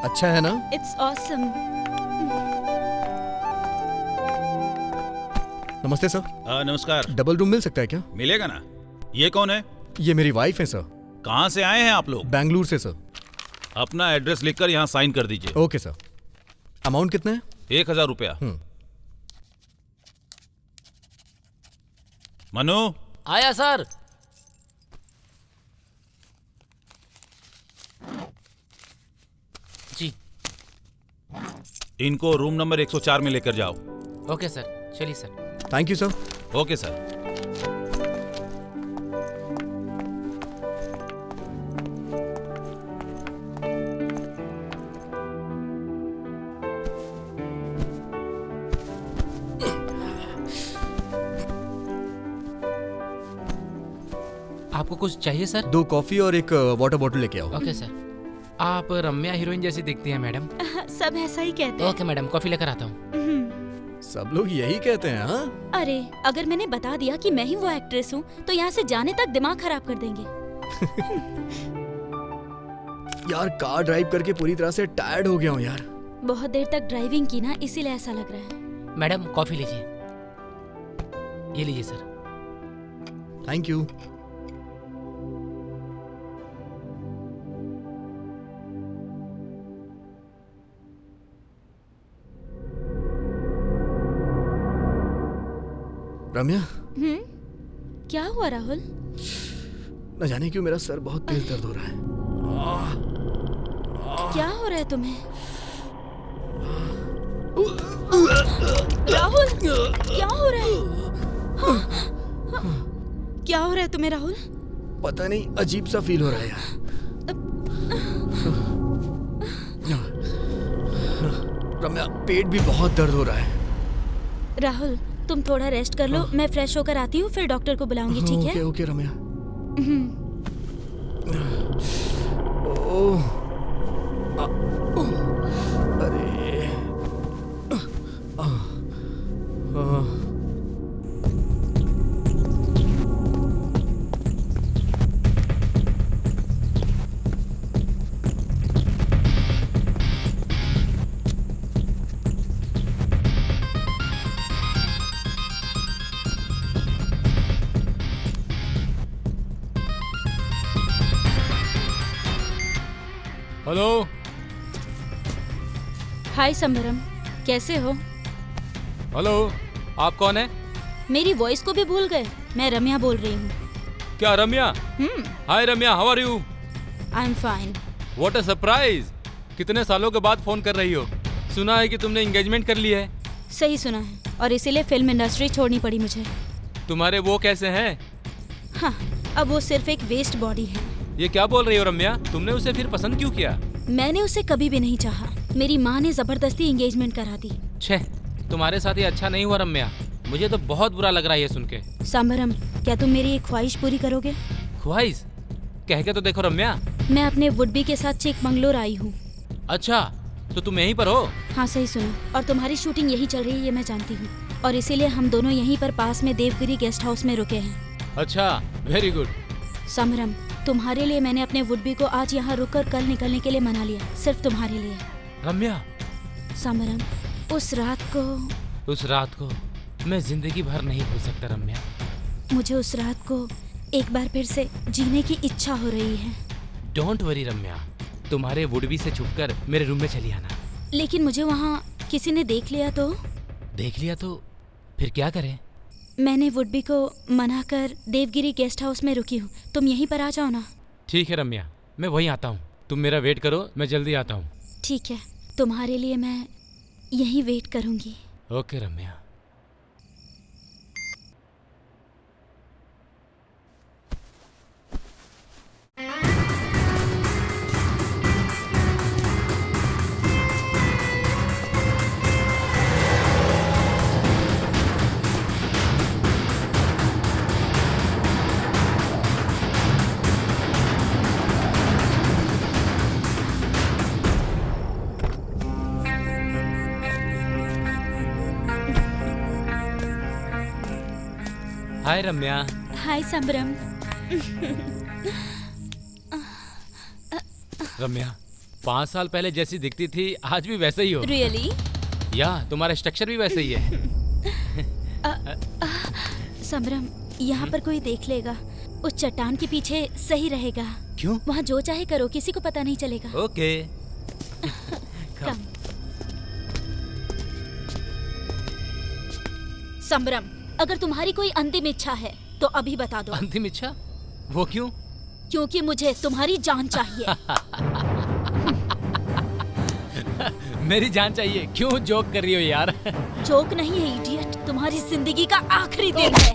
अच्छा है ना? It's awesome. नमस्ते सर। नमस्कार। डबल रूम मिल सकता है क्या? मिलेगा ना। ये कौन है? ये मेरी वाइफ है सर। कहाँ से आए हैं आप लोग? बेंगलुरु से सर। अपना एड्रेस लिखकर यहाँ साइन कर दीजिए। Okay sir. अमाउंट कितना है? 1000 रुपया। मनु, आया सर। जी। इनको रूम नंबर 104 में लेकर जाओ। ओके सर, चलिए sir. Thank you sir. Okay sir. आपको कुछ चाहिए सर? 2 कॉफी और एक वाटर बॉटल लेके आओ। Okay sir. आप रम्या हीरोइन जैसी दिखती हैं मैडम। सब ऐसा ही कहते हैं। ओके मैडम, कॉफी लेकर आता हूँ। सब लोग यही कहते हैं। हाँ, अरे अगर मैंने बता दिया कि मैं ही वो एक्ट्रेस हूँ तो यहाँ से जाने तक दिमाग खराब कर देंगे। यार, कार ड्राइव करके पूरी तरह से टायर्ड हो गया हूँ यार। बहुत देर तक ड्राइविंग की ना, इसीलिए ऐसा लग रहा है। मैडम, कॉफी लीजिए। ये लीजिए सर। Thank you. रम्या, क्या हुआ राहुल? न जाने क्यों मेरा सर बहुत तेज दर्द हो रहा है। क्या हो रहा है तुम्हें? राहुल, क्या हो रहा है? क्या हो रहा है तुम्हें राहुल? पता नहीं, अजीब सा फील हो रहा है यार। रम्या, पेट भी बहुत दर्द हो रहा है। राहुल तुम थोड़ा रेस्ट कर लो, मैं फ्रेश होकर आती हूँ, फिर डॉक्टर को बुलाऊंगी, ठीक है? ओके ओके रम्या। ओह, अरे, हेलो। हाय संबरम, कैसे हो? हेलो, आप कौन है? मेरी वॉइस को भी भूल गए? मैं रम्या बोल रही हूँ। क्या Ramya? Hi Ramya, how are you? I am fine. What a surprise! कितने सालों के बाद फोन कर रही हो? सुना है कि तुमने एंगेजमेंट कर ली है। सही सुना है, और इसीलिए फिल्म इंडस्ट्री छोड़नी पड़ी मुझे। तुम्हारे वो कैसे हैं? हाँ, अब वो सिर्फ एक वेस्ट बॉडी है। ये क्या बोल रही हो रम्या? तुमने उसे फिर पसंद क्यों किया? मैंने उसे कभी भी नहीं चाहा। मेरी माँ ने जबरदस्ती एंगेजमेंट करा दी। छे, तुम्हारे साथ ये अच्छा नहीं हुआ रम्या। मुझे तो बहुत बुरा लग रहा है ये सुन के। सांबरम, क्या तुम मेरी एक ख्वाहिश पूरी करोगे? ख्वाहिश? कह के तो देखो रम्या। मैं अपने वुड-बी के साथ चिकमंगलूर आई हूँ। अच्छा, तो तुम यहीं पर हो? हाँ सही सुना, और तुम्हारी शूटिंग यही चल रही है ये मैं जानती हूँ, और इसीलिए हम दोनों यहीं पर पास में देवगिरी गेस्ट हाउस में रुके हैं। अच्छा, वेरी गुड। सांबरम, तुम्हारे लिए मैंने अपने वुड-बी को आज यहाँ रुककर कल निकलने के लिए मना लिया, सिर्फ तुम्हारे लिए। रम्या, सांबरम, उस रात को मैं जिंदगी भर नहीं भूल सकता रम्या। मुझे उस रात को एक बार फिर से जीने की इच्छा हो रही है। डोंट वरी रम्या, तुम्हारे वुड-बी से छुपकर मेरे रूम में चली आना। लेकिन मुझे वहाँ किसी ने देख लिया तो? देख लिया तो फिर क्या करें? मैंने वुड-बी को मनाकर देवगिरी गेस्ट हाउस में रुकी हूँ, तुम यहीं पर आ जाओ ना। ठीक है रम्या, मैं वहीं आता हूँ। तुम मेरा वेट करो, मैं जल्दी आता हूँ। ठीक है, तुम्हारे लिए मैं यहीं वेट करूँगी। ओके रम्या। हाय रम्या। हाय संबरम। रम्या, 5 साल पहले जैसी दिखती थी आज भी वैसे ही हो। रियली? या तुम्हारा स्ट्रक्चर भी वैसे ही है। संबरम, यहाँ पर कोई देख लेगा, उस चट्टान के पीछे सही रहेगा। क्यों? वहाँ जो चाहे करो, किसी को पता नहीं चलेगा। ओके। कम। संबरम, अगर तुम्हारी कोई अंतिम इच्छा है तो अभी बता दो। अंतिम इच्छा? वो क्यों? क्योंकि मुझे तुम्हारी जान चाहिए। मेरी जान चाहिए? क्यों जोक कर रही हो यार? जोक नहीं है इडियट, तुम्हारी जिंदगी का आखिरी दिन है।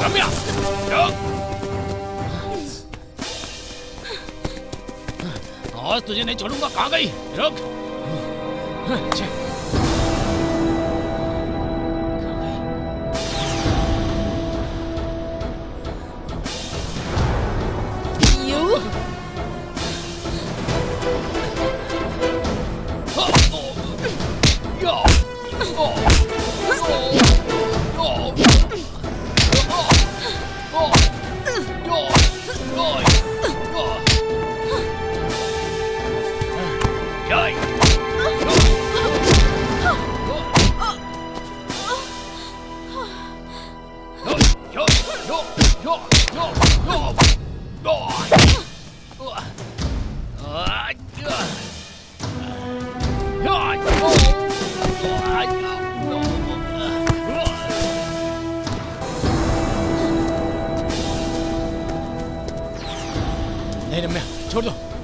रम्या, आज तुझे नहीं छोड़ूंगा। कहाँ गई? रुक।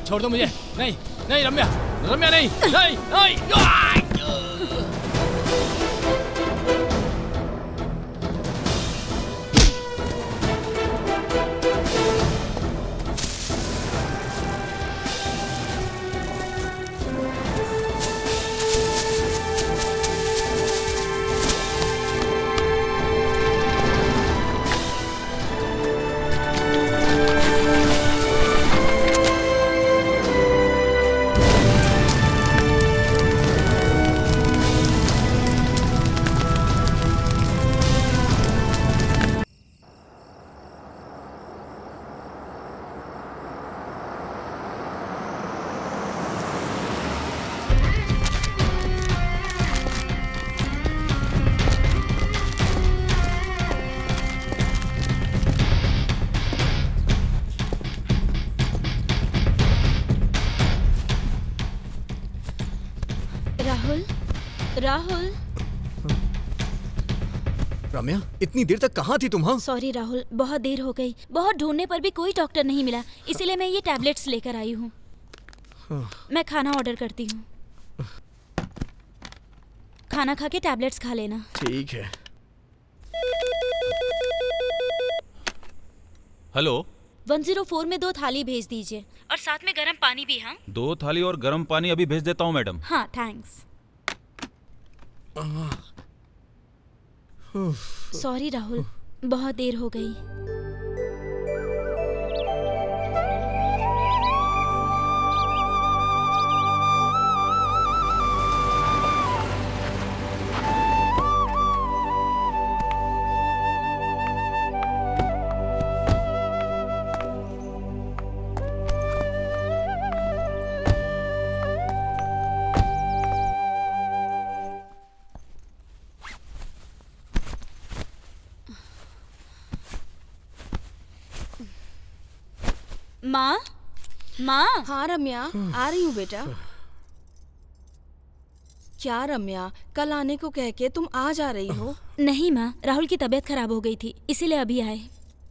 छोड़ दो मुझे। नहीं नहीं रम्या, रम्या नहीं, नहीं नहीं। राहुल, राहुल। रम्या, इतनी देर तक कहाँ थी तुम? हाँ सॉरी राहुल, बहुत देर हो गई। बहुत ढूंढने पर भी कोई डॉक्टर नहीं मिला, इसीलिए मैं ये टैबलेट्स लेकर आई हूँ। मैं खाना ऑर्डर करती हूँ। खाना खा के टैबलेट्स खा लेना। ठीक है। हेलो, 104 में 2 थाली भेज दीजिए और साथ में गर्म पानी भी। हाँ 2 थाली और गर्म पानी अभी भेज देता हूँ मैडम। हाँ थैंक्स। सॉरी राहुल, बहुत देर हो गई। माँ, माँ। हाँ रम्या, आ रही हूँ बेटा। क्या रम्या, कल आने को कह के तुम आज आ रही हो? नहीं माँ, राहुल की तबीयत खराब हो गई थी, इसीलिए अभी आए।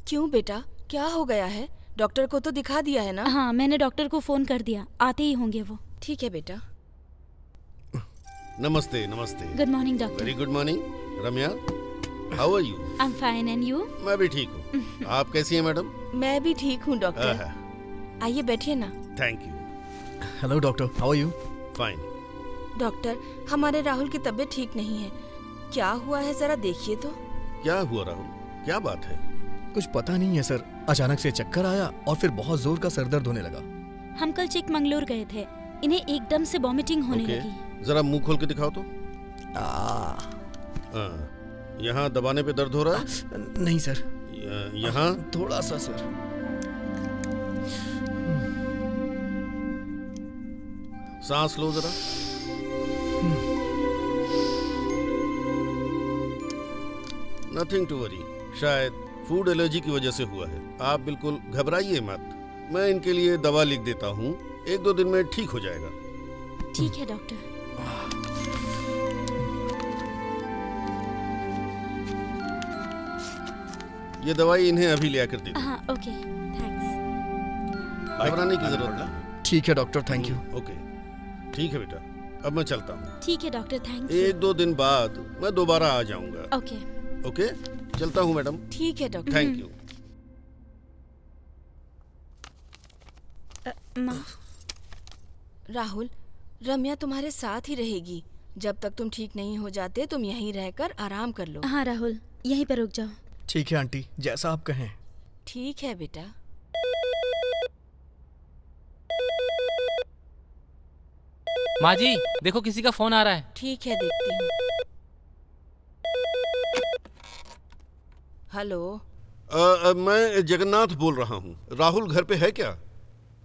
क्यों बेटा, क्या हो गया है? डॉक्टर को तो दिखा दिया है ना? हाँ, मैंने डॉक्टर को फोन कर दिया, आते ही होंगे वो। ठीक है बेटा। नमस्ते नमस्ते। Good morning doctor. Very good morning. Ramya, how are you? I am fine and you? मैं भी ठीक हूँ। आप कैसी हैं मैडम? मैं भी ठीक हूँ डॉक्टर। आइए बैठिए ना। Thank you. Hello doctor, how are you? Fine. Doctor, हमारे राहुल की तबीयत ठीक नहीं है। क्या हुआ है जरा देखिए तो। क्या हुआ राहुल, क्या बात है? कुछ पता नहीं है सर, अचानक से चक्कर आया और फिर बहुत जोर का सर दर्द होने लगा। हम कल चिकमंगलूर गए थे, इन्हें एकदम से वॉमिटिंग होने लगी। जरा मुंह खोल के दिखाओ तो। यहाँ दबाने पे दर्द हो रहा है? नहीं सर। यहाँ थोड़ा सा सर। सांस लो जरा। नथिंग टू वरी, शायद फूड एलर्जी की वजह से हुआ है। आप बिल्कुल घबराइए मत, मैं इनके लिए दवा लिख देता हूँ, 1-2 दिन में ठीक हो जाएगा। ठीक है डॉक्टर। ये दवाई इन्हें अभी ले आकर दे दो। हाँ ओके, थैंक्स। घबराने की जरूरत नहीं। ठीक है डॉक्टर, थैंक यू। ओके, ठीक है बेटा, अब मैं चलता हूँ। ठीक है डॉक्टर, थैंक यू। 1-2 दिन बाद मैं दोबारा आ जाऊंगा। ओके ओके, चलता हूँ मैडम। ठीक है डॉक्टर। Thank you. माँ। राहुल, रम्या तुम्हारे साथ ही रहेगी। जब तक तुम ठीक नहीं हो जाते तुम यहीं रहकर आराम कर लो। हाँ राहुल, यहीं पर रुक जाओ। ठीक है आंटी, जैसा आप कहें। ठीक है बेटा। माँ जी, देखो किसी का फोन आ रहा है। ठीक है, देखती हूँ। हेलो। मैं जगन्नाथ बोल रहा हूँ। राहुल घर पे है क्या?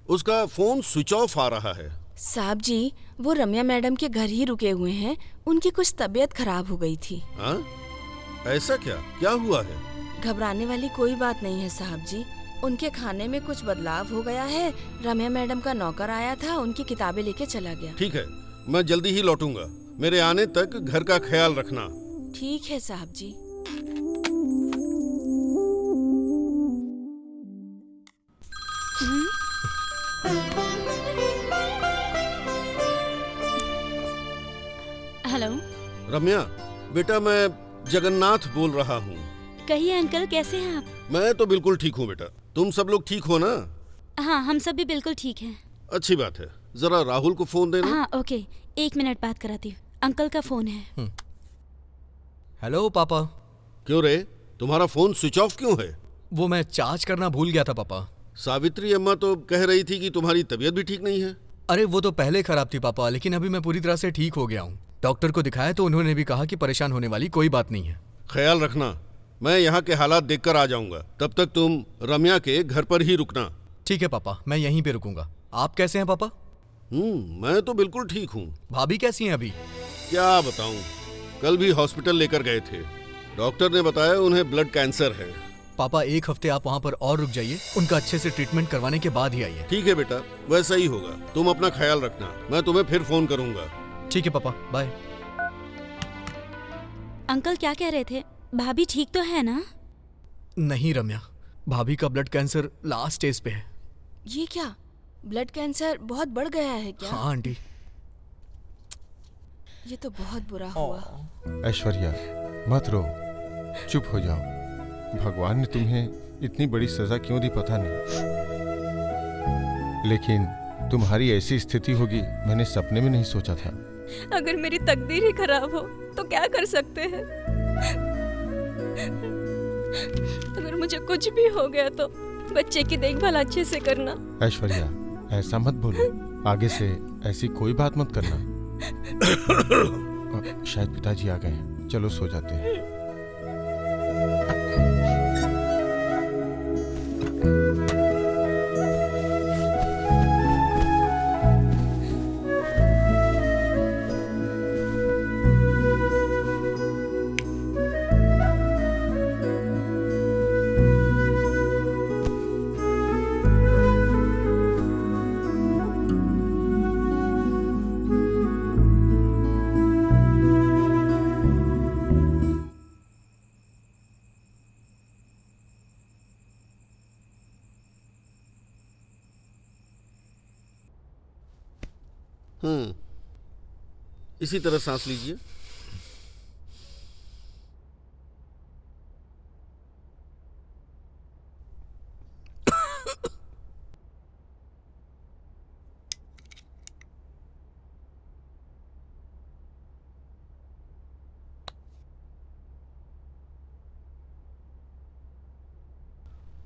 उसका फोन स्विच ऑफ आ रहा है। साहब जी, वो रम्या मैडम के घर ही रुके हुए हैं। उनकी कुछ तबीयत खराब हो गई थी। हाँ? ऐसा क्या? क्या हुआ है? घबराने वाली कोई बात नहीं है साहब जी। उनके खाने में कुछ बदलाव हो गया है। रम्या मैडम का नौकर आया था, उनकी किताबें लेके चला गया। ठीक है, मैं जल्दी ही लौटूंगा। मेरे आने तक घर का ख्याल रखना। ठीक है साहब जी। हेलो। रम्या, बेटा मैं जगन्नाथ बोल रहा हूँ। कहिए अंकल, कैसे हैं आप? मैं तो बिल्कुल ठीक हूँ बेटा। तुम सब लोग ठीक हो ना? हाँ, हम सब भी बिल्कुल ठीक हैं। अच्छी बात है। जरा राहुल को फोन देना। हाँ ओके, 1 मिनट बात कराती हूँ। अंकल का फोन है। हेलो पापा। क्यों रे, तुम्हारा फोन स्विच ऑफ क्यों है? वो मैं चार्ज करना भूल गया था पापा। सावित्री अम्मा तो कह रही थी कि तुम्हारी तबीयत भी ठीक नहीं है। अरे वो तो पहले खराब थी पापा, लेकिन अभी मैं पूरी तरह से ठीक हो गया हूँ। डॉक्टर को दिखाया तो उन्होंने भी कहा कि परेशान होने वाली कोई बात नहीं है। ख्याल रखना, मैं यहाँ के हालात देखकर आ जाऊंगा। तब तक तुम रम्या के घर पर ही रुकना। ठीक है पापा, मैं यहीं पे रुकूंगा। आप कैसे हैं पापा? मैं तो बिल्कुल ठीक हूँ। भाभी कैसी हैं अभी? क्या बताऊं, कल भी हॉस्पिटल लेकर गए थे। डॉक्टर ने बताया उन्हें ब्लड कैंसर है। पापा 1 हफ्ते आप वहाँ पर और रुक जाइए, उनका अच्छे से ट्रीटमेंट करवाने के बाद ही आइए। ठीक है बेटा, वैसा ही होगा। तुम अपना ख्याल रखना, मैं तुम्हें फिर फोन करूंगा। ठीक है पापा, बाय। अंकल क्या कह रहे थे? भाभी ठीक तो है ना? नहीं रम्या, भाभी का ब्लड कैंसर लास्ट स्टेज पे है। ये क्या, ब्लड कैंसर बहुत बढ़ गया है क्या? हाँ आंटी। ये तो बहुत बुरा हुआ। ऐश्वर्या मत रो, चुप हो जाओ। भगवान ने तुम्हें इतनी बड़ी सजा क्यों दी पता नहीं, लेकिन तुम्हारी ऐसी स्थिति होगी मैंने सपने में नहीं सोचा था। अगर मेरी तकदीर ही खराब हो तो क्या कर सकते हैं? अगर मुझे कुछ भी हो गया तो बच्चे की देखभाल अच्छे से करना। ऐश्वर्या ऐसा मत बोलो, आगे से ऐसी कोई बात मत करना। शायद पिताजी आ गए हैं, चलो सो जाते हैं। इसी तरह सांस लीजिए।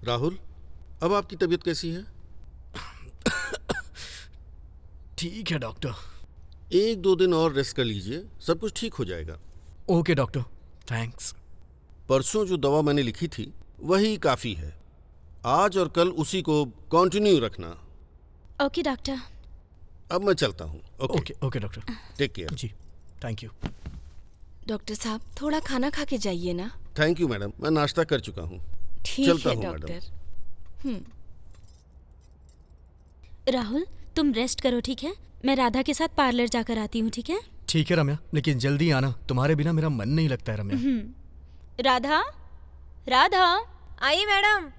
राहुल, अब आपकी तबीयत कैसी है? ठीक है डॉक्टर। 1-2 दिन और रेस्ट कर लीजिए, सब कुछ ठीक हो जाएगा। Okay doctor, thanks. परसों जो दवा मैंने लिखी थी वही काफी है। आज और कल उसी को कंटिन्यू रखना। Okay doctor. अब मैं चलता हूँ। Okay doctor, take care. जी थैंक यू। डॉक्टर साहब थोड़ा खाना खा के जाइए ना। थैंक यू मैडम, मैं नाश्ता कर चुका हूँ। ठीक है डॉक्टर। राहुल तुम रेस्ट करो, ठीक है? मैं राधा के साथ पार्लर जाकर आती हूँ, ठीक है? ठीक है रम्या, लेकिन जल्दी आना, तुम्हारे बिना मेरा मन नहीं लगता है रम्या। राधा, राधा। आई मैडम,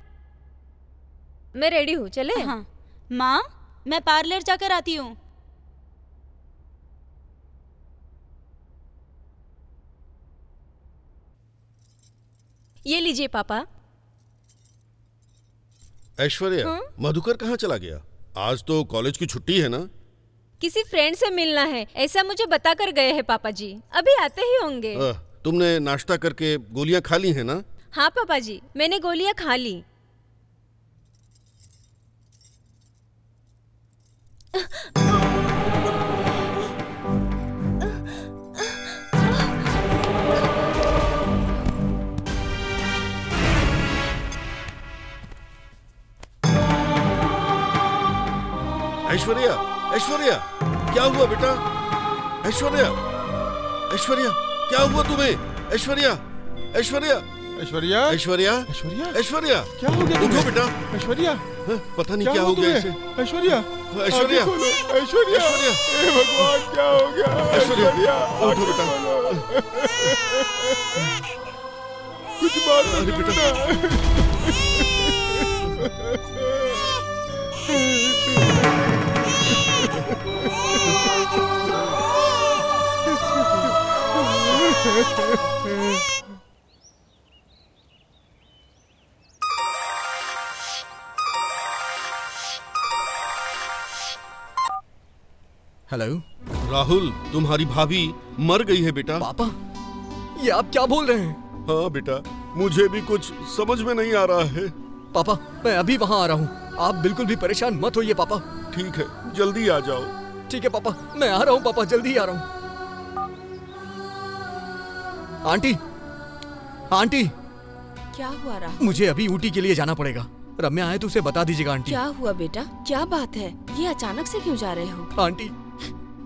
मैं रेडी हूँ, चले? हाँ माँ, मैं पार्लर जाकर आती हूँ। ये लीजिए पापा। ऐश्वर्या, मधुकर कहाँ चला गया? आज तो कॉलेज की छुट्टी है ना? किसी फ्रेंड से मिलना है ऐसा मुझे बता कर गए हैं पापा जी, अभी आते ही होंगे। तुमने नाश्ता करके गोलियां खा ली हैं ना? हाँ पापा जी, मैंने गोलियां खा ली। ऐश्वर्या, ऐश्वर्या, क्या हुआ बेटा? ऐश्वर्या, ऐश्वर्या, क्या हुआ तुम्हें? ऐश्वर्या, ऐश्वर्या, ऐश्वर्या, ऐश्वर्या, ऐश्वर्या, ऐश्वर्या, क्या हो गया? उठो बेटा। ऐश्वर्या, पता नहीं क्या हो गया इसे। ऐश्वर्या, ऐश्वर्या, ऐश्वर्या, हे भगवान क्या हो गया? ऐश्वर्या, उठो बेटा। कुछ बात नहीं बेटा। हेलो राहुल, तुम्हारी भाभी मर गई है बेटा। पापा, ये आप क्या बोल रहे हैं? हाँ बेटा, मुझे भी कुछ समझ में नहीं आ रहा है। पापा, मैं अभी वहाँ आ रहा हूँ, आप बिल्कुल भी परेशान मत होइए पापा। ठीक है, जल्दी आ जाओ। ठीक है पापा, मैं आ रहा हूँ पापा, जल्दी आ रहा हूँ। आंटी, आंटी, क्या हुआ राहुल? मुझे अभी ऊटी के लिए जाना पड़ेगा। रम्या आए तो उसे बता दीजिएगा आंटी। क्या हुआ बेटा, क्या बात है? ये अचानक से क्यों जा रहे हो? आंटी,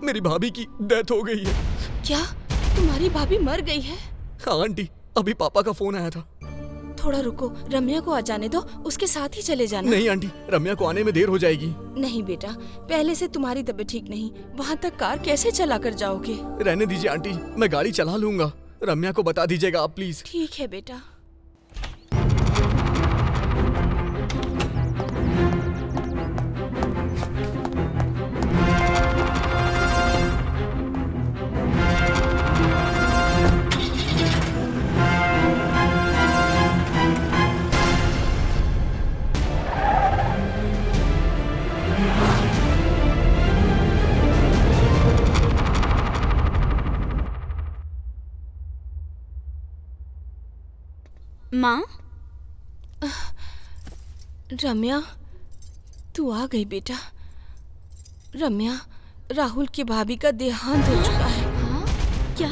मेरी भाभी की डेथ हो गई है। क्या तुम्हारी भाभी मर गई है? हाँ आंटी, अभी पापा का फोन आया था। थोड़ा रुको, रम्या को आ जाने दो, उसके साथ ही चले जाना। नहीं आंटी, रम्या को आने में देर हो जाएगी। नहीं बेटा, पहले से तुम्हारी तबीयत ठीक नहीं, वहाँ तक कार कैसे चला कर जाओगे? रहने दीजिए आंटी, मैं गाड़ी चला लूंगा। रम्या को बता दीजिएगा आप प्लीज। ठीक है बेटा। माँ, रम्या, तू आ गई बेटा। रम्या, राहुल की भाभी का देहांत हो चुका है। हाँ? क्या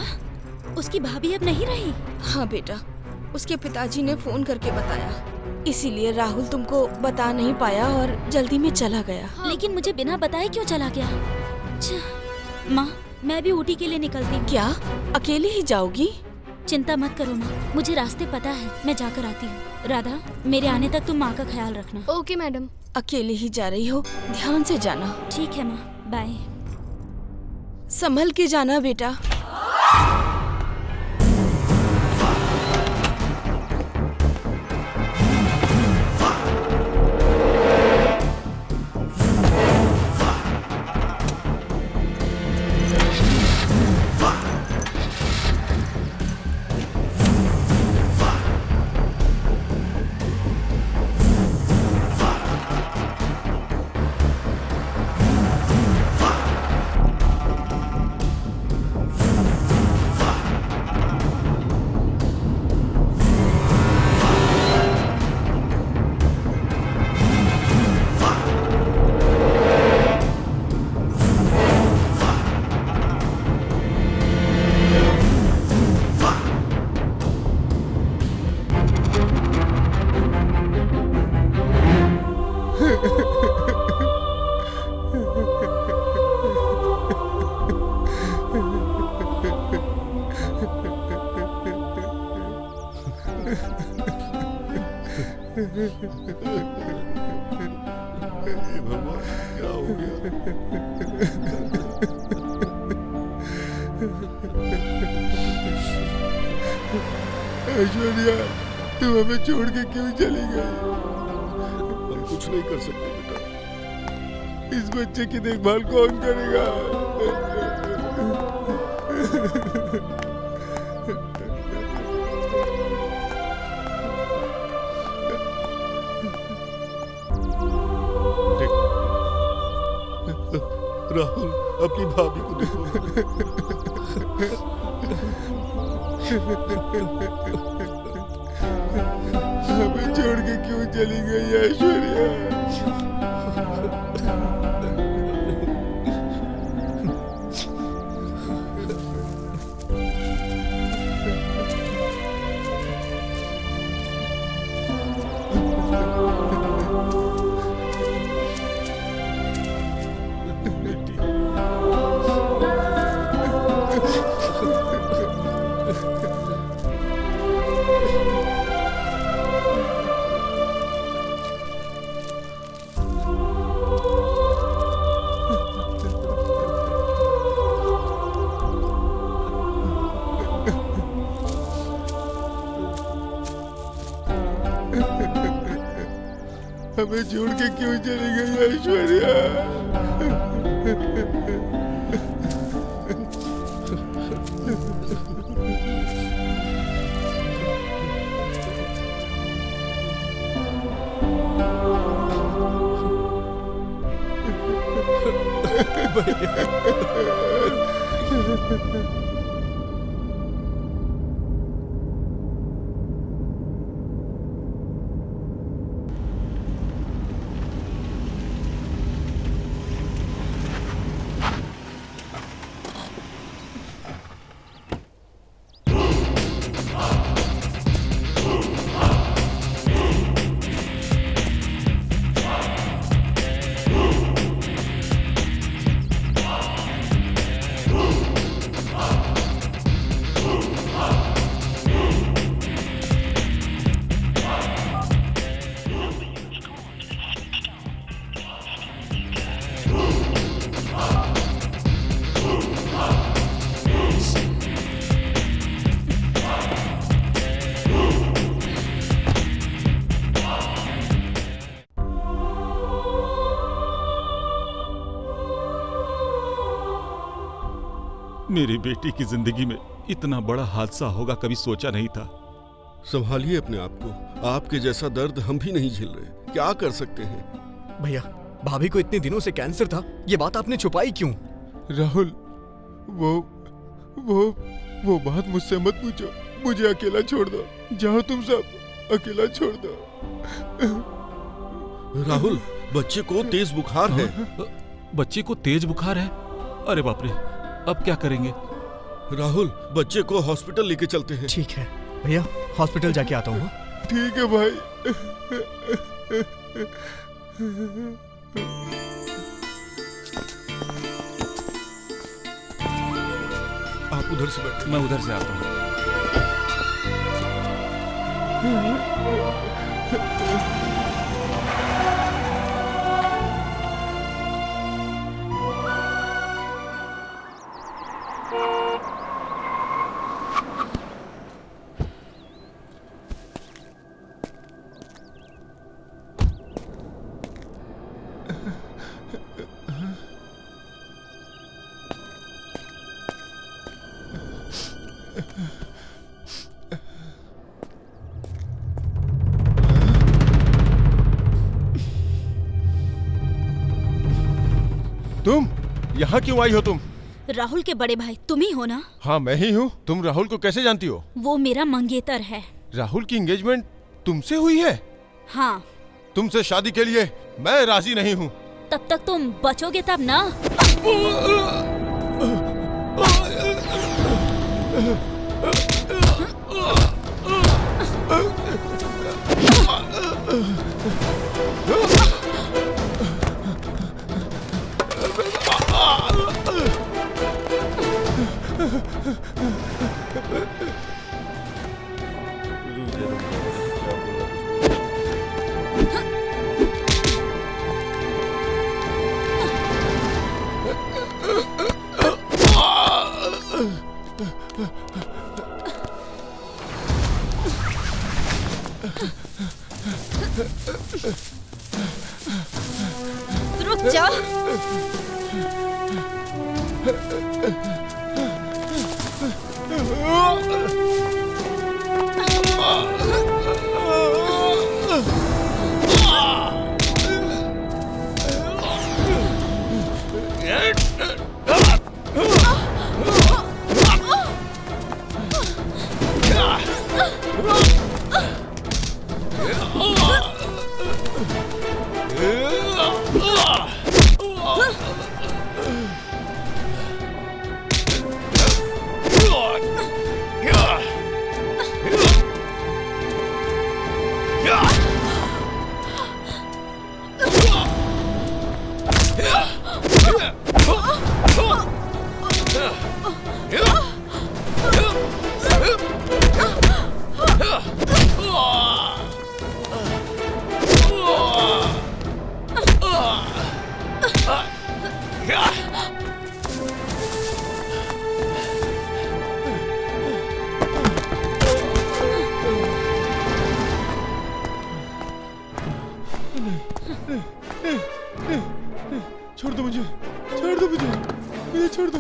उसकी भाभी अब नहीं रही? हाँ बेटा, उसके पिताजी ने फोन करके बताया, इसीलिए राहुल तुमको बता नहीं पाया और जल्दी में चला गया। लेकिन मुझे बिना बताए क्यों चला गया? अच्छा, माँ, मैं भी ऊटी के लिए निकलती हूँ। क्या अकेले ही जाओगी? चिंता मत करो माँ, मुझे रास्ते पता है, मैं जाकर आती हूँ। राधा, मेरे आने तक तुम माँ का ख्याल रखना। Okay madam. अकेले ही जा रही हो, ध्यान से जाना। ठीक है माँ, बाय। संभल के जाना बेटा। भगवान, क्या हो ऐश्वर्या, तुम हमें छोड़ के क्यों चली गई? हम कुछ नहीं कर सकते बेटा। इस बच्चे की देखभाल कौन करेगा? राहुल, अपनी भाभी को देखो। हमें छोड़ के क्यों चली गई ऐश्वर्या? हमें छोड़ के क्यों चली गई ऐश्वर्या? मेरी बेटी की जिंदगी में इतना बड़ा हादसा होगा कभी सोचा नहीं था। संभालिए अपने आप को, आपके जैसा दर्द हम भी नहीं झेल रहे, क्या कर सकते हैं। भैया, भाभी को इतने दिनों से कैंसर था, ये बात आपने छुपाई क्यों? राहुल, वो बात मुझसे मत पूछो, मुझे अकेला छोड़ दो, जाओ तुम सब, अकेला छोड़ दो। राहुल, बच्चे को तेज बुखार है। बच्चे को तेज बुखार है? अरे बाप रे, अब क्या करेंगे? राहुल, बच्चे को हॉस्पिटल लेके चलते हैं। ठीक है भैया, हॉस्पिटल जाके आता हूँ। ठीक है भाई। आप उधर से बैठे, मैं उधर से आता हूँ। तुम यहाँ क्यों आई हो तुम? राहुल के बड़े भाई तुम ही हो ना? हाँ मैं ही हूँ। तुम राहुल को कैसे जानती हो? वो मेरा मंगेतर है। राहुल की एंगेजमेंट तुमसे हुई है? हाँ। तुमसे शादी के लिए मैं राजी नहीं हूँ। तब तक तुम बचोगे तब ना। रुक जा। छोड़ दो मुझे, छोड़ दो मुझे छोड़ दो।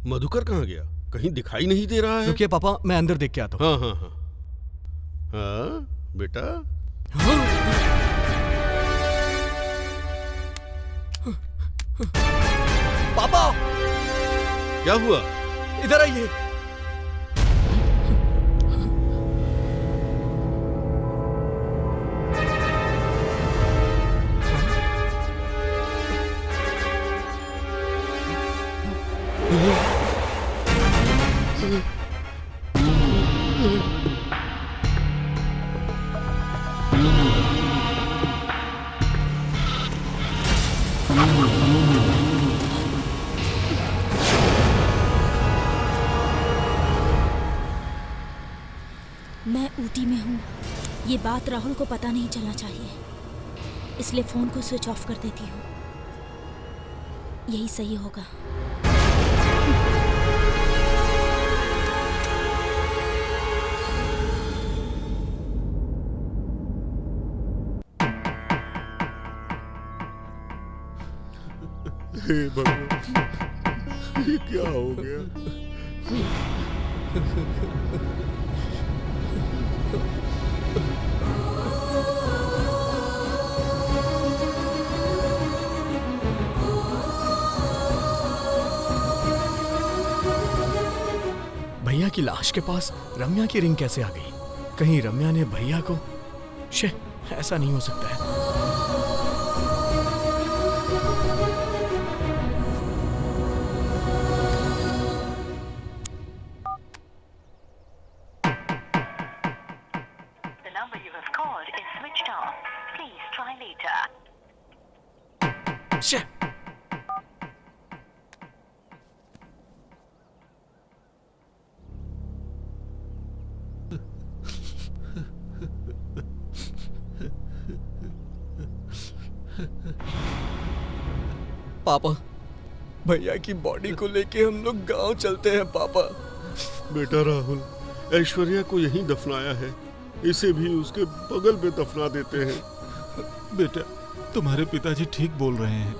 मधुकर कहाँ गया? कहीं दिखाई नहीं दे रहा है। रुकिए पापा, मैं अंदर देख के आता हूँ। हाँ हाँ हाँ हाँ बेटा। पापा क्या हुआ? इधर आइए। मैं ऊटी में हूँ, ये बात राहुल को पता नहीं चलना चाहिए, इसलिए फोन को स्विच ऑफ कर देती हूँ। यही सही होगा। हे भगवान, ये क्या हो गया? भैया की लाश के पास रम्या की रिंग कैसे आ गई? कहीं रम्या ने भैया को? शे, ऐसा नहीं हो सकता है। शे, पापा, भैया की बॉडी को लेके हम लोग गांव चलते हैं पापा। बेटा राहुल, ऐश्वर्या को यहीं दफनाया है, इसे भी उसके बगल में दफना देते हैं। बेटा, तुम्हारे पिताजी ठीक बोल रहे हैं।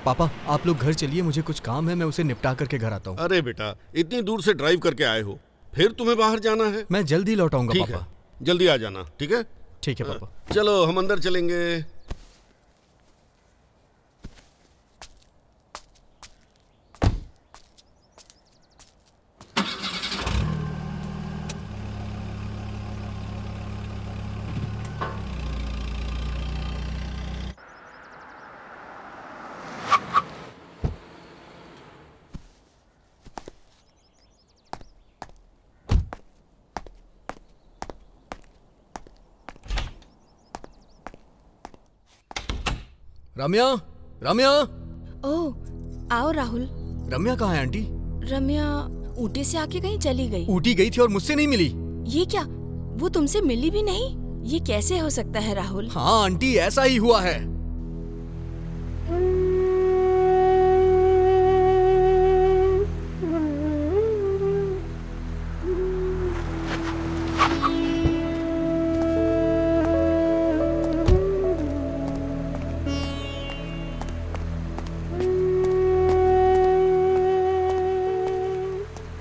पापा, आप लोग घर चलिए, मुझे कुछ काम है, मैं उसे निपटा करके घर आता हूँ। अरे बेटा, इतनी दूर से ड्राइव करके आए हो, फिर तुम्हें बाहर जाना है? मैं जल्दी लौट आऊंगा ठीक पापा। है, जल्दी आ जाना। ठीक है? ठीक है पापा। चलो हम अंदर चलेंगे। रम्या, रम्या। ओह, आओ राहुल। रम्या कहाँ है आंटी? रम्या ऊटी से आके कहीं चली गई। ऊटी गई थी और मुझसे नहीं मिली। ये क्या, वो तुमसे मिली भी नहीं? ये कैसे हो सकता है राहुल? हाँ आंटी, ऐसा ही हुआ है।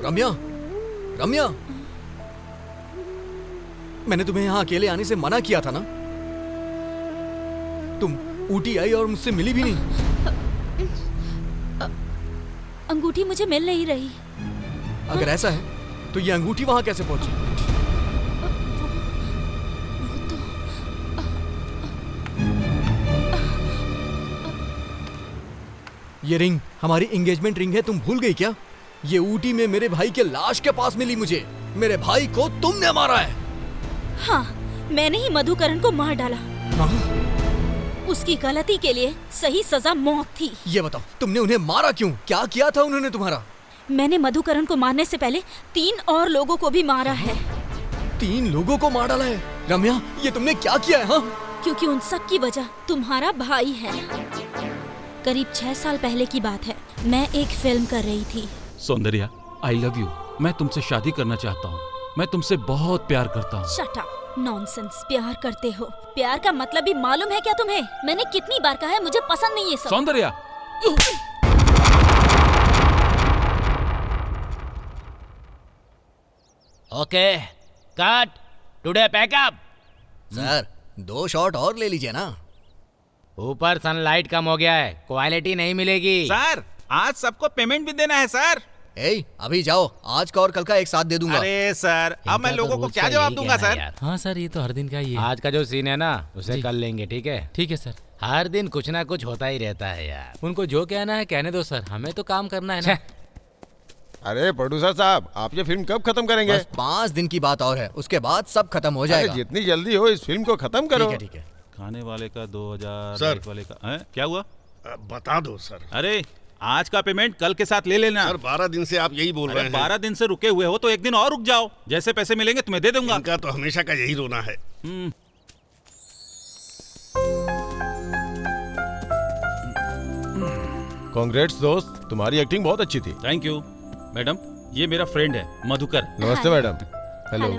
रम्या, रम्या, मैंने तुम्हें यहाँ अकेले आने से मना किया था ना? तुम ऊटी आई और मुझसे मिली भी नहीं। अंगूठी मुझे मिल नहीं रही। अगर ऐसा है तो ये अंगूठी वहां कैसे पहुंची? ये रिंग हमारी एंगेजमेंट रिंग है, तुम भूल गई क्या? ये ऊटी में मेरे भाई के लाश के पास मिली मुझे। मेरे भाई को तुमने मारा है। हाँ, मैंने ही मधुकरण को मार डाला। हाँ? उसकी गलती के लिए सही सजा मौत थी। ये बताओ, तुमने उन्हें मारा क्यों? क्या किया था उन्होंने तुम्हारा? मैंने मधुकरण को मारने से पहले 3 और लोगों को भी मारा है। 3 लोगों को मार डाला है? रम्या, ये तुमने क्या किया है? हाँ? क्योंकि उन सब की वजह तुम्हारा भाई है। करीब 6 साल पहले की बात है, मैं एक फिल्म कर रही थी। सौंदर्या, आई लव यू। मैं तुमसे शादी करना चाहता हूँ। मैं तुमसे बहुत प्यार करता हूँ। Shut up, nonsense. प्यार करते हो? प्यार का मतलब भी मालूम है क्या तुम्हें? मैंने कितनी बार कहा है मुझे पसंद नहीं ये सब। Soundarya, okay cut, today pack up. Sir 2 shot और ले लीजिए ना। ऊपर सनलाइट कम हो गया है, क्वालिटी नहीं मिलेगी। सर आज सबको पेमेंट भी देना है सर। अभी जाओ, आज का और कल का एक साथ दे दूंगा। अरे सर अब मैं लोगों को क्या जवाब दूंगा सर? हाँ सर, ये तो हर दिन का ही है। आज का जो सीन है ना उसे कल लेंगे, ठीक है? ठीक है सर। हर दिन कुछ ना कुछ होता ही रहता है यार। उनको जो कहना है कहने दो सर, हमें तो काम करना है ना। अरे प्रोड्यूसर साहब, आप ये फिल्म कब खत्म करेंगे? बस 5 दिन की बात और है, उसके बाद सब खत्म हो जाएगा। जितनी जल्दी हो इस फिल्म को खत्म करो। ठीक है। खाने वाले का 2000, सर। लाइट वाले का क्या हुआ? बता दो सर। अरे आज का पेमेंट कल के साथ ले लेना। सर 12 दिन से आप यही बोल रहे हैं। 12 दिन से रुके हुए हो तो एक दिन और रुक जाओ, जैसे पैसे मिलेंगे तुम्हें दे दूंगा। इनका तो हमेशा का यही रोना है। कांग्रेट्स दोस्त, तुम्हारी एक्टिंग बहुत अच्छी थी। Thank you madam. ये मेरा फ्रेंड है मधुकर। नमस्ते मैडम। हेलो।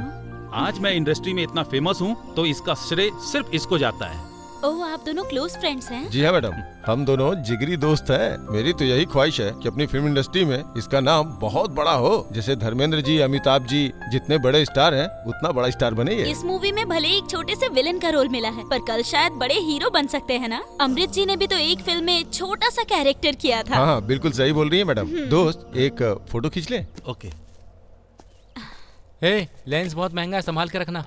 आज मैं इंडस्ट्री में इतना फेमस हूँ तो इसका श्रेय सिर्फ इसको जाता है। ओह, आप दोनों क्लोज फ्रेंड्स हैं? जी हाँ मैडम, हम दोनों जिगरी दोस्त हैं। मेरी तो यही ख्वाहिश है कि अपनी फिल्म इंडस्ट्री में इसका नाम बहुत बड़ा हो। जैसे धर्मेंद्र जी, अमिताभ जी जितने बड़े स्टार हैं उतना बड़ा स्टार बने ये। इस मूवी में भले एक छोटे से विलन का रोल मिला है, पर कल शायद बड़े हीरो बन सकते हैं ना? अमृत जी ने भी तो एक फिल्म में छोटा सा कैरेक्टर किया था। हाँ, बिल्कुल सही बोल रही है मैडम। दोस्त एक फोटो खींच ले। ओके। लेंस बहुत महंगा है, संभाल के रखना।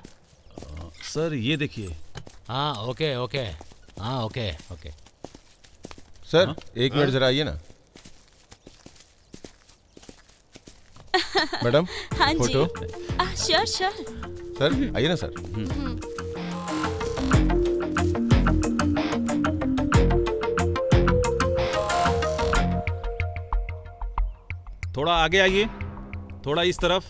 सर ये देखिए। हाँ ओके ओके, हाँ ओके ओके। सर एक मिनट जरा आइए ना। मैडम हाँ फोटो। जी, श्योर श्योर। सर आइए ना सर। थोड़ा आगे आइए, थोड़ा इस तरफ।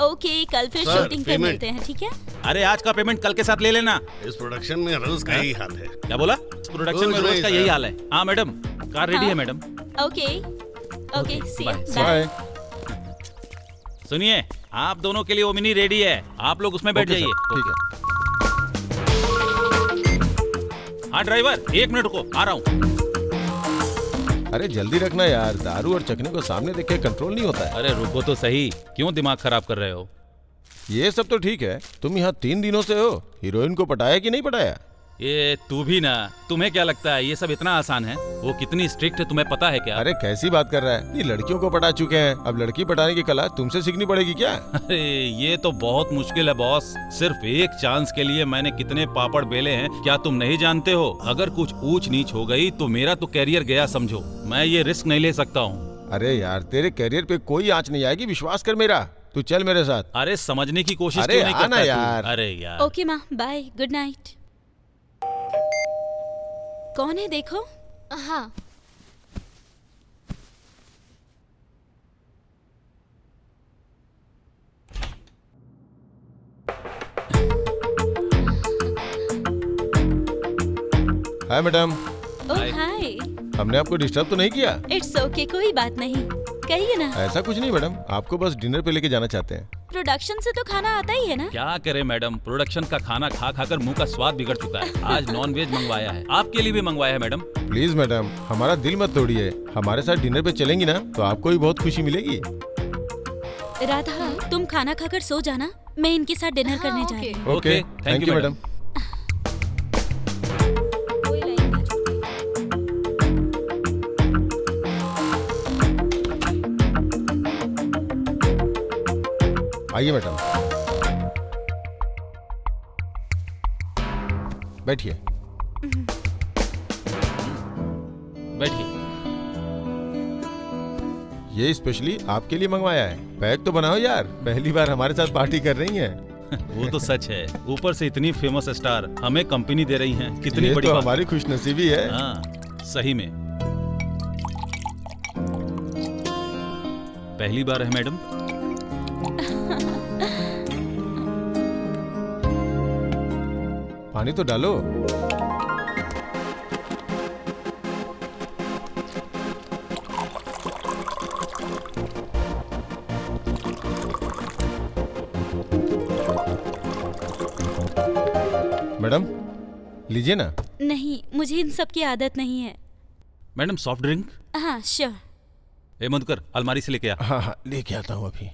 ओके, कल फिर शूटिंग पे मिलते हैं, ठीक है? अरे आज का पेमेंट कल के साथ ले लेना। इस प्रोडक्शन में रोज का यही हाल है। क्या बोला? इस प्रोडक्शन में रोज का यही हाल है। हाँ मैडम, कार रेडी है madam. Okay okay, see you, bye. सुनिए, आप दोनों के लिए ओमिनी रेडी है, आप लोग उसमें बैठ जाइए। ठीक है। हाँ ड्राइवर, 1 मिनट रुको, आ रहा हूँ। अरे जल्दी रखना यार, दारू और चखने को सामने देख के कंट्रोल नहीं होता है। अरे रुको तो सही, क्यों दिमाग खराब कर रहे हो? ये सब तो ठीक है, तुम यहाँ 3 दिनों से हो, हीरोइन को पटाया कि नहीं पटाया? ये तू भी ना, तुम्हें क्या लगता है ये सब इतना आसान है? वो कितनी स्ट्रिक्ट है तुम्हें पता है क्या? अरे कैसी बात कर रहा है, ये लड़कियों को पटा चुके हैं, अब लड़की पटाने की कला तुमसे सीखनी पड़ेगी क्या? अरे ये तो बहुत मुश्किल है बॉस। सिर्फ एक चांस के लिए मैंने कितने पापड़ बेले हैं, क्या तुम नहीं जानते हो? अगर कुछ ऊंच नीच हो गई तो मेरा तो कैरियर गया समझो। मैं ये रिस्क नहीं ले सकता हूँ। अरे यार, तेरे कैरियर पे कोई आंच नहीं आएगी, विश्वास कर मेरा। तू चल मेरे साथ। अरे समझने की कोशिश अरे क्यों नहीं करता यार। अरे यार। ओके माँ, बाय, गुड नाइट। कौन है देखो? हाँ हाय मैडम। ओह हाय। हमने आपको डिस्टर्ब तो नहीं किया? इट्स ओके, कोई बात नहीं, कहिए ना। ऐसा कुछ नहीं मैडम, आपको बस डिनर पे लेके जाना चाहते हैं। प्रोडक्शन से तो खाना आता ही है ना? क्या करे मैडम, प्रोडक्शन का खाना खा खाकर मुंह का स्वाद बिगड़ चुका है। आज नॉन वेज मंगवाया है, आपके लिए भी मंगवाया है मैडम। प्लीज मैडम, हमारा दिल मत तोड़िए, हमारे साथ डिनर पे चलेंगी ना तो आपको भी बहुत खुशी मिलेगी। राधा, तुम खाना खाकर सो जाना, मैं इनके साथ डिनर करने जा रही हूँ। Okay, thank you madam. आइए मैडम, बैठिए। बैठिए। ये स्पेशली आपके लिए मंगवाया है, पैक तो बनाओ यार, पहली बार हमारे साथ पार्टी कर रही हैं। वो तो सच है, ऊपर से इतनी फेमस स्टार हमें कंपनी दे रही हैं, कितनी ये बड़ी तो बात। हमारी खुशनसीबी है। हाँ सही में, पहली बार है मैडम। पानी तो डालो। मैडम लीजिए ना। नहीं, मुझे इन सब की आदत नहीं है। Madam soft drink? हाँ श्योर। ए मधुकर, अलमारी से लेके आ। हाँ हाँ लेके आता हूँ अभी।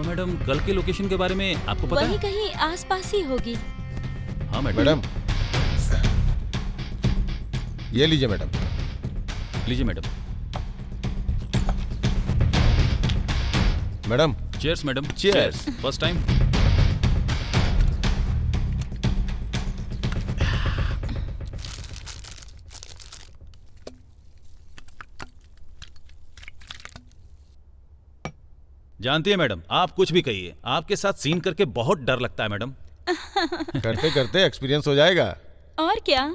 मैडम कल के लोकेशन के बारे में आपको पता वही है? कहीं आसपास ही होगी। हाँ मैडम ये लीजिए मैडम। लीजिए madam. Madam cheers madam. Cheers. First time. जानती है मैडम, आप कुछ भी कहिए, आपके साथ सीन करके बहुत डर लगता है मैडम। करते करते एक्सपीरियंस हो जाएगा। और क्या।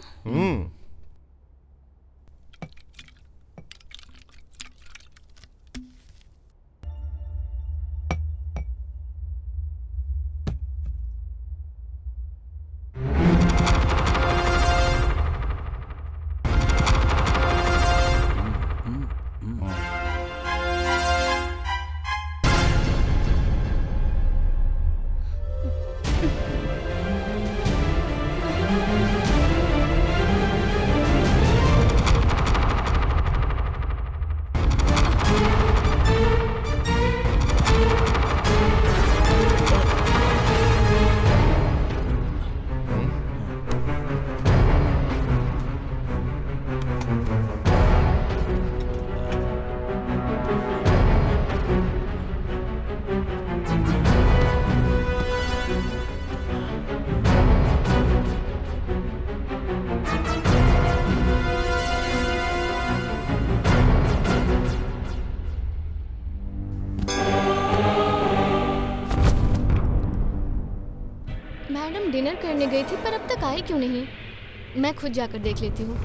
मैडम डिनर करने गई थी पर अब तक आई क्यों नहीं? मैं खुद जाकर देख लेती हूँ।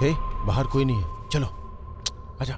हे बाहर कोई नहीं है, चलो आजा।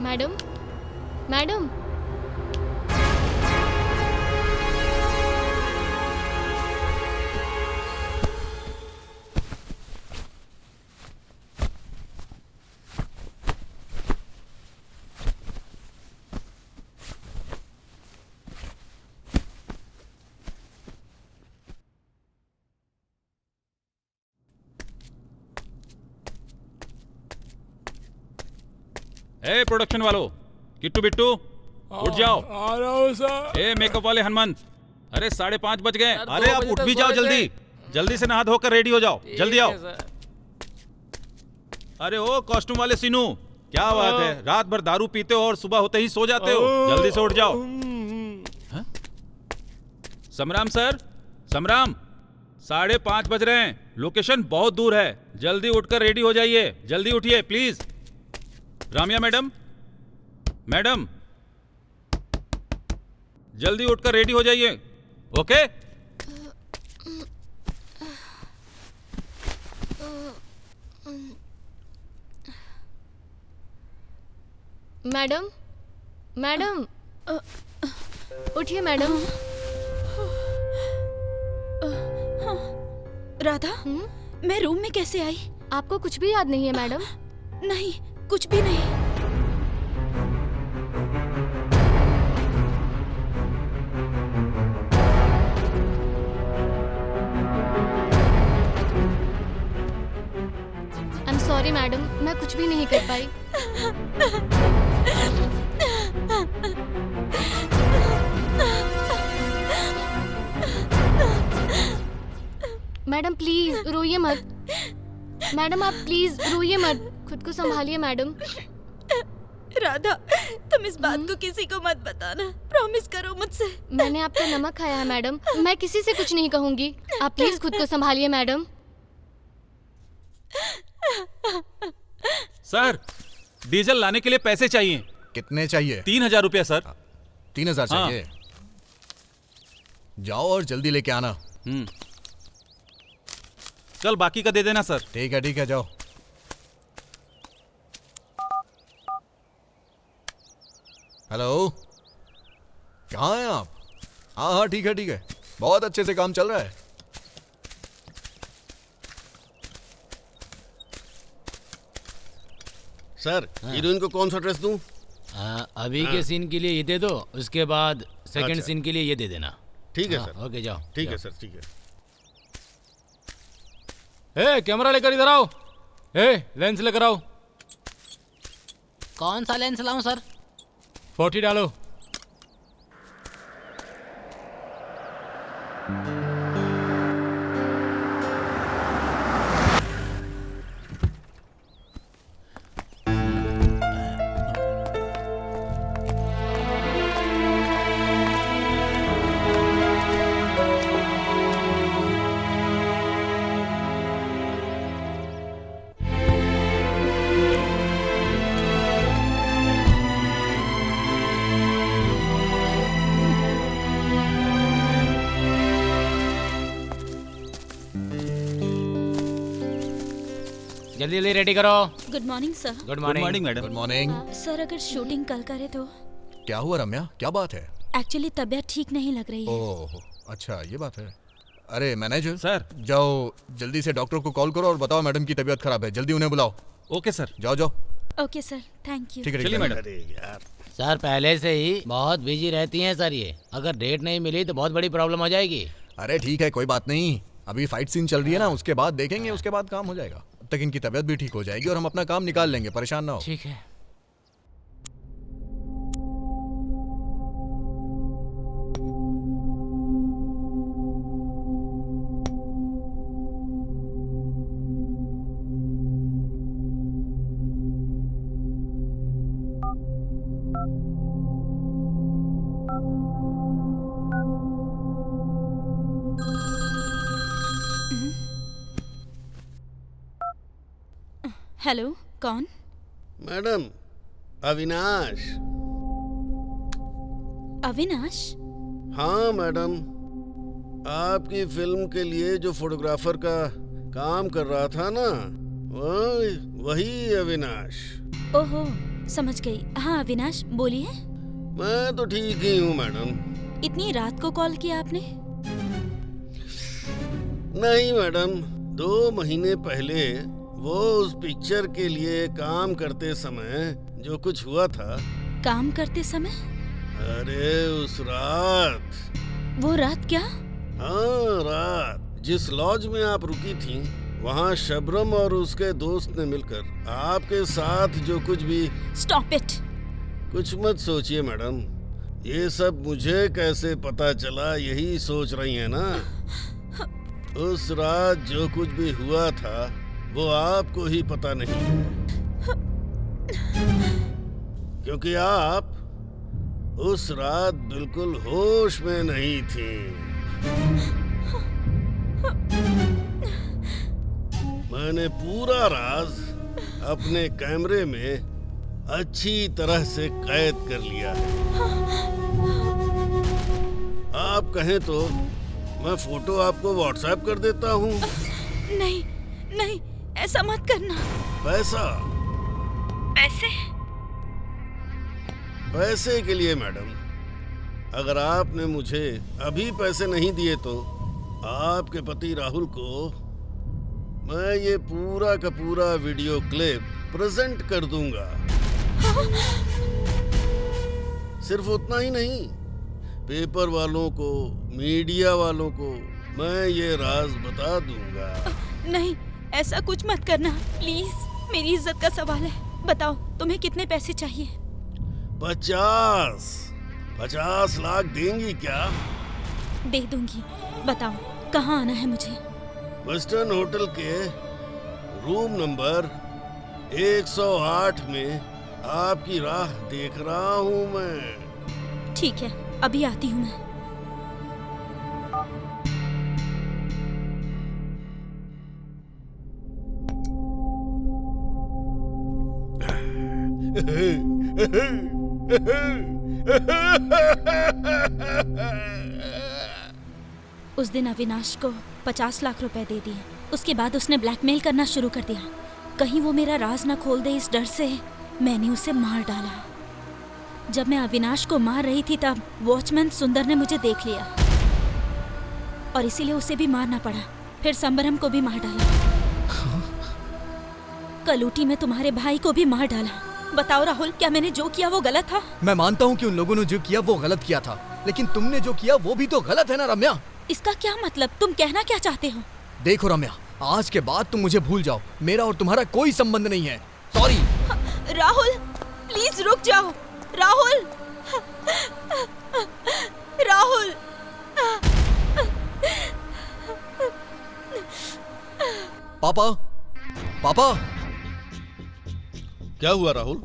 Madam, madam. ए प्रोडक्शन वालों, किट्टू बिट्टू उठ जाओ। आ रहा हूँ सर। ए मेकअप वाले हनुमान, अरे 5:30 बज गए। अरे आप उठ भी जाओ, जल्दी जल्दी से नहा धोकर रेडी हो जाओ, जल्दी आओ। अरे ओ कॉस्ट्यूम वाले सीनू, क्या बात है, रात भर दारू पीते हो और सुबह होते ही सो जाते हो, जल्दी से उठ जाओ। हाँ? समराम सर, समराम, 5:30 बज रहे हैं, लोकेशन बहुत दूर है, जल्दी उठकर रेडी हो जाइए, जल्दी उठिए प्लीज। रामिया मैडम, मैडम जल्दी उठकर रेडी हो जाइए, ओके? मैडम, मैडम उठिए मैडम। राधा, मैं रूम में कैसे आई? आपको कुछ भी याद नहीं है मैडम? नहीं, कुछ भी नहीं। आई एम सॉरी मैडम, मैं कुछ भी नहीं कर पाई। मैडम प्लीज रोइए मत। मैडम आप प्लीज रोइए मत, खुद को संभालिए मैडम। राधा, तुम इस बात को किसी को मत बताना, प्रॉमिस करो मुझसे। मैंने आपका नमक खाया है मैडम, मैं किसी से कुछ नहीं कहूंगी। आप प्लीज खुद को संभालिए मैडम। सर, डीजल लाने के लिए पैसे चाहिए। कितने चाहिए? 3000 रुपया सर। 3000 चाहिए? जाओ और जल्दी लेके आना। कल बाकी का दे देना सर। ठीक है जाओ। हेलो, कहाँ हैं आप? हाँ ठीक है, बहुत अच्छे से काम चल रहा है। सर, हीरोइन को कौन सा ड्रेस दूं? अभी के सीन के लिए ये दे दो, उसके बाद सेकंड अच्छा। सीन के लिए ये दे देना। ठीक है सर। ओके जाओ। ठीक है सर, ठीक है। ए कैमरा लेकर इधर आओ। ए लेंस लेकर आओ। कौन सा लेंस लाऊं सर? 40 डालो। जल्दी रेडी करो। Good morning sir. Good morning madam. Good morning. Sir, अगर शूटिंग कल करे तो? क्या हुआ रम्या, क्या बात है? एक्चुअली तबीयत ठीक नहीं लग रही है। ओह अच्छा, ये बात है। अरे मैनेजर सर, जाओ जल्दी से डॉक्टर को कॉल करो और बताओ मैडम की तबीयत खराब है, जल्दी उन्हें बुलाओ। Okay sir. जाओ। Okay sir, thank you. ठीक है चलिए मैडम। अरे यार, सर पहले से ही बहुत बिजी रहती हैं सर ये, अगर डेट नहीं मिली तो बहुत बड़ी प्रॉब्लम हो जाएगी। अरे ठीक है, कोई बात नहीं, अभी फाइट सीन चल रही है ना, उसके बाद देखेंगे, उसके बाद काम हो जाएगा। अब तक इनकी तबीयत भी ठीक हो जाएगी और हम अपना काम निकाल लेंगे, परेशान ना हो। ठीक है। हेलो, कौन? मैडम अविनाश। अविनाश? हाँ मैडम, आपकी फिल्म के लिए जो फोटोग्राफर का काम कर रहा था ना, वही अविनाश। ओहो, समझ गई। हाँ अविनाश बोलिए। मैं तो ठीक ही हूँ मैडम। इतनी रात को कॉल किया आपने? नहीं मैडम, 2 महीने पहले वो उस पिक्चर के लिए काम करते समय जो कुछ हुआ था। काम करते समय? अरे उस रात। वो रात क्या? हाँ रात, जिस लॉज में आप रुकी थी, वहाँ शबरम और उसके दोस्त ने मिलकर आपके साथ जो कुछ भी। Stop it. कुछ मत सोचिए मैडम, ये सब मुझे कैसे पता चला यही सोच रही हैं ना। उस रात जो कुछ भी हुआ था वो आपको ही पता नहीं है, क्योंकि आप उस रात बिल्कुल होश में नहीं थी। मैंने पूरा राज अपने कैमरे में अच्छी तरह से कैद कर लिया है। आप कहें तो मैं फोटो आपको व्हाट्सएप कर देता हूँ। नहीं नहीं, ऐसा मत करना। पैसा? पैसे? पैसे के लिए मैडम, अगर आपने मुझे अभी पैसे नहीं दिए तो आपके पति राहुल को मैं ये पूरा का पूरा वीडियो क्लिप प्रेजेंट कर दूंगा। सिर्फ उतना ही नहीं, पेपर वालों को, मीडिया वालों को मैं ये राज बता दूंगा। नहीं, ऐसा कुछ मत करना प्लीज, मेरी इज्जत का सवाल है। बताओ तुम्हें कितने पैसे चाहिए? 50 लाख देंगी क्या? दे दूंगी। बताओ कहाँ आना है मुझे? वेस्टर्न होटल के रूम नंबर 108 में आपकी राह देख रहा हूँ मैं। ठीक है, अभी आती हूँ मैं। उस दिन अविनाश को 50 लाख रुपए दे दिए। उसके बाद उसने ब्लैकमेल करना शुरू कर दिया। कहीं वो मेरा राज ना खोल दे, इस डर से मैंने उसे मार डाला। जब मैं अविनाश को मार रही थी तब वॉचमैन सुंदर ने मुझे देख लिया और इसीलिए उसे भी मारना पड़ा। फिर संबरम को भी मार डाला। कलूटी में तुम्हारे भाई को भी मार डाला। बताओ राहुल, क्या मैंने जो किया वो गलत था? मैं मानता हूँ कि उन लोगों ने जो किया वो गलत किया था, लेकिन तुमने जो किया वो भी तो गलत है ना रम्या। इसका क्या मतलब? तुम कहना क्या चाहते हो? देखो रम्या, आज के बाद तुम मुझे भूल जाओ। मेरा और तुम्हारा कोई संबंध नहीं है। सॉरी। राहुल प्लीज रुक जाओ। राहुल, राहुल। पापा, पापा। क्या हुआ राहुल?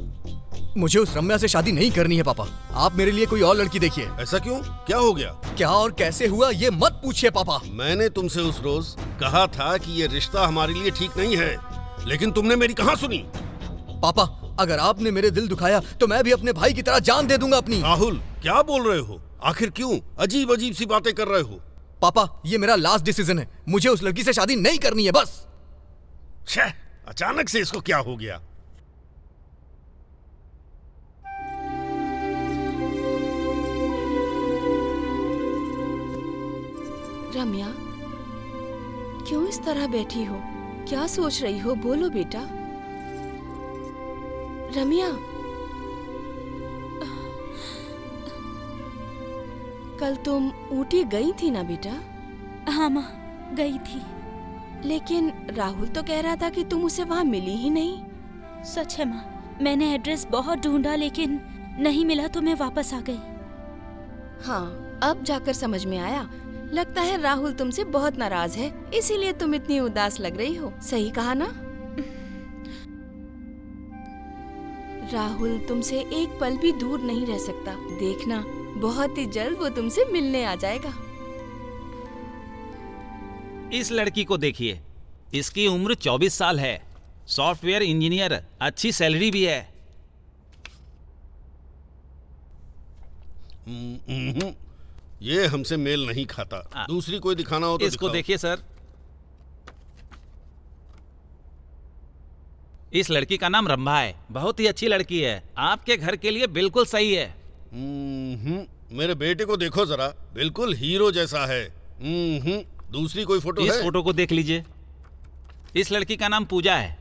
मुझे उस रम्या से शादी नहीं करनी है पापा। आप मेरे लिए कोई और लड़की देखिए। ऐसा क्यों? क्या हो गया? क्या और कैसे हुआ ये मत पूछिए पापा। मैंने तुमसे उस रोज कहा था कि ये रिश्ता हमारे लिए ठीक नहीं है, लेकिन तुमने मेरी कहाँ सुनी? पापा, अगर आपने मेरे दिल दुखाया तो मैं भी अपने भाई की तरह जान दे दूंगा अपनी। राहुल, क्या बोल रहे हो? आखिर क्यों अजीब अजीब सी बातें कर रहे हो? पापा, ये मेरा लास्ट डिसीजन है। मुझे उस लड़की से शादी नहीं करनी है, बस। छह, अचानक से इसको क्या हो गया? रम्या, क्यों इस तरह बैठी हो? क्या सोच रही हो? बोलो बेटा। रम्या, कल तुम ऊटी गई थी ना बेटा? हाँ माँ, गई थी। लेकिन राहुल तो कह रहा था कि तुम उसे वहाँ मिली ही नहीं। सच है माँ, मैंने एड्रेस बहुत ढूंढा लेकिन नहीं मिला तो मैं वापस आ गई। हाँ, अब जाकर समझ में आया। लगता है राहुल तुमसे बहुत नाराज है, इसीलिए तुम इतनी उदास लग रही हो। सही कहा ना? राहुल तुमसे एक पल भी दूर नहीं रह सकता। देखना, बहुत ही जल्द वो तुमसे मिलने आ जाएगा। इस लड़की को देखिए, इसकी उम्र 24 साल है, सॉफ्टवेयर इंजीनियर, अच्छी सैलरी भी है। ये हमसे मेल नहीं खाता। दूसरी कोई दिखाना हो तो इसको देखिए सर, इस लड़की का नाम रंभा है, बहुत ही अच्छी लड़की है, आपके घर के लिए बिल्कुल सही है। मेरे बेटे को देखो जरा, बिल्कुल हीरो जैसा है। दूसरी कोई फोटो है? इस फोटो को देख लीजिए। इस लड़की का नाम पूजा है,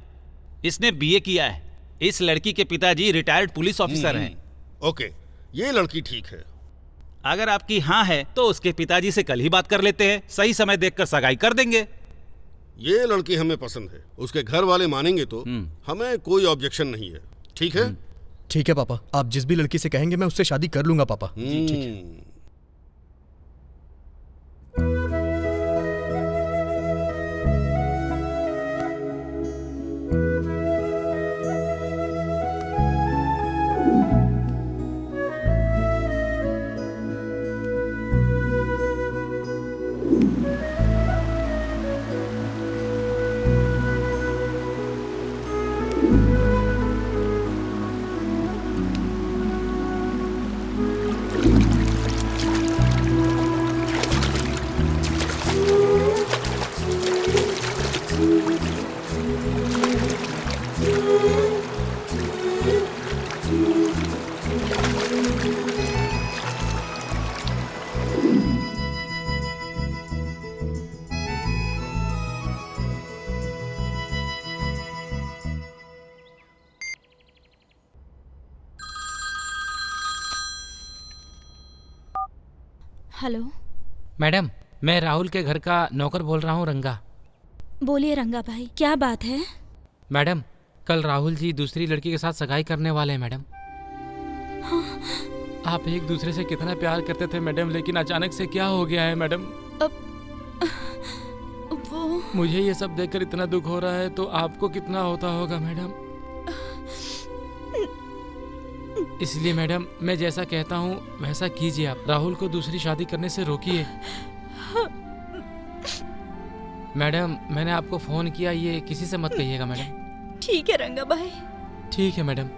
इसने बीए किया है। इस लड़की के पिताजी रिटायर्ड पुलिस ऑफिसर हैं। ओके, ये लड़की ठीक है। अगर आपकी हाँ है तो उसके पिताजी से कल ही बात कर लेते हैं, सही समय देखकर सगाई कर देंगे। ये लड़की हमें पसंद है, उसके घर वाले मानेंगे तो हमें कोई ऑब्जेक्शन नहीं है। ठीक है? ठीक है पापा, आप जिस भी लड़की से कहेंगे मैं उससे शादी कर लूंगा पापा। ठीक है। हेलो मैडम, मैं राहुल के घर का नौकर बोल रहा हूँ, रंगा। बोलिए रंगा भाई, क्या बात है? मैडम, कल राहुल जी दूसरी लड़की के साथ सगाई करने वाले हैं मैडम। हाँ? आप एक दूसरे से कितना प्यार करते थे मैडम, लेकिन अचानक से क्या हो गया है मैडम? वो मुझे ये सब देखकर इतना दुख हो रहा है, तो आपको कितना होता होगा मैडम। इसलिए मैडम, मैं जैसा कहता हूँ वैसा कीजिए। आप राहुल को दूसरी शादी करने से रोकिए। मैडम, मैंने आपको फोन किया, ये किसी से मत कहिएगा मैडम। ठीक है रंगा भाई। ठीक है मैडम।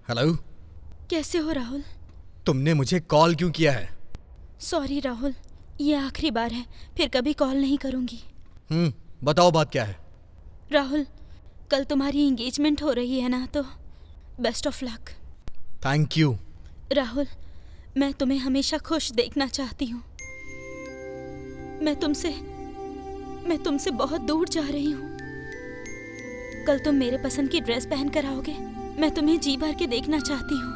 हेलो, कैसे हो राहुल? तुमने मुझे कॉल क्यों किया है? सॉरी राहुल, ये आखिरी बार है, फिर कभी कॉल नहीं करूंगी। बताओ बात क्या है? राहुल, कल तुम्हारी एंगेजमेंट हो रही है ना, तो best of luck. Thank you. Rahul, मैं तुम्हें हमेशा खुश देखना चाहती हूँ। मैं तुमसे बहुत दूर जा रही हूँ। कल तुम मेरे पसंद की ड्रेस पहन कर आओगे, मैं तुम्हें जी भर के देखना चाहती हूँ।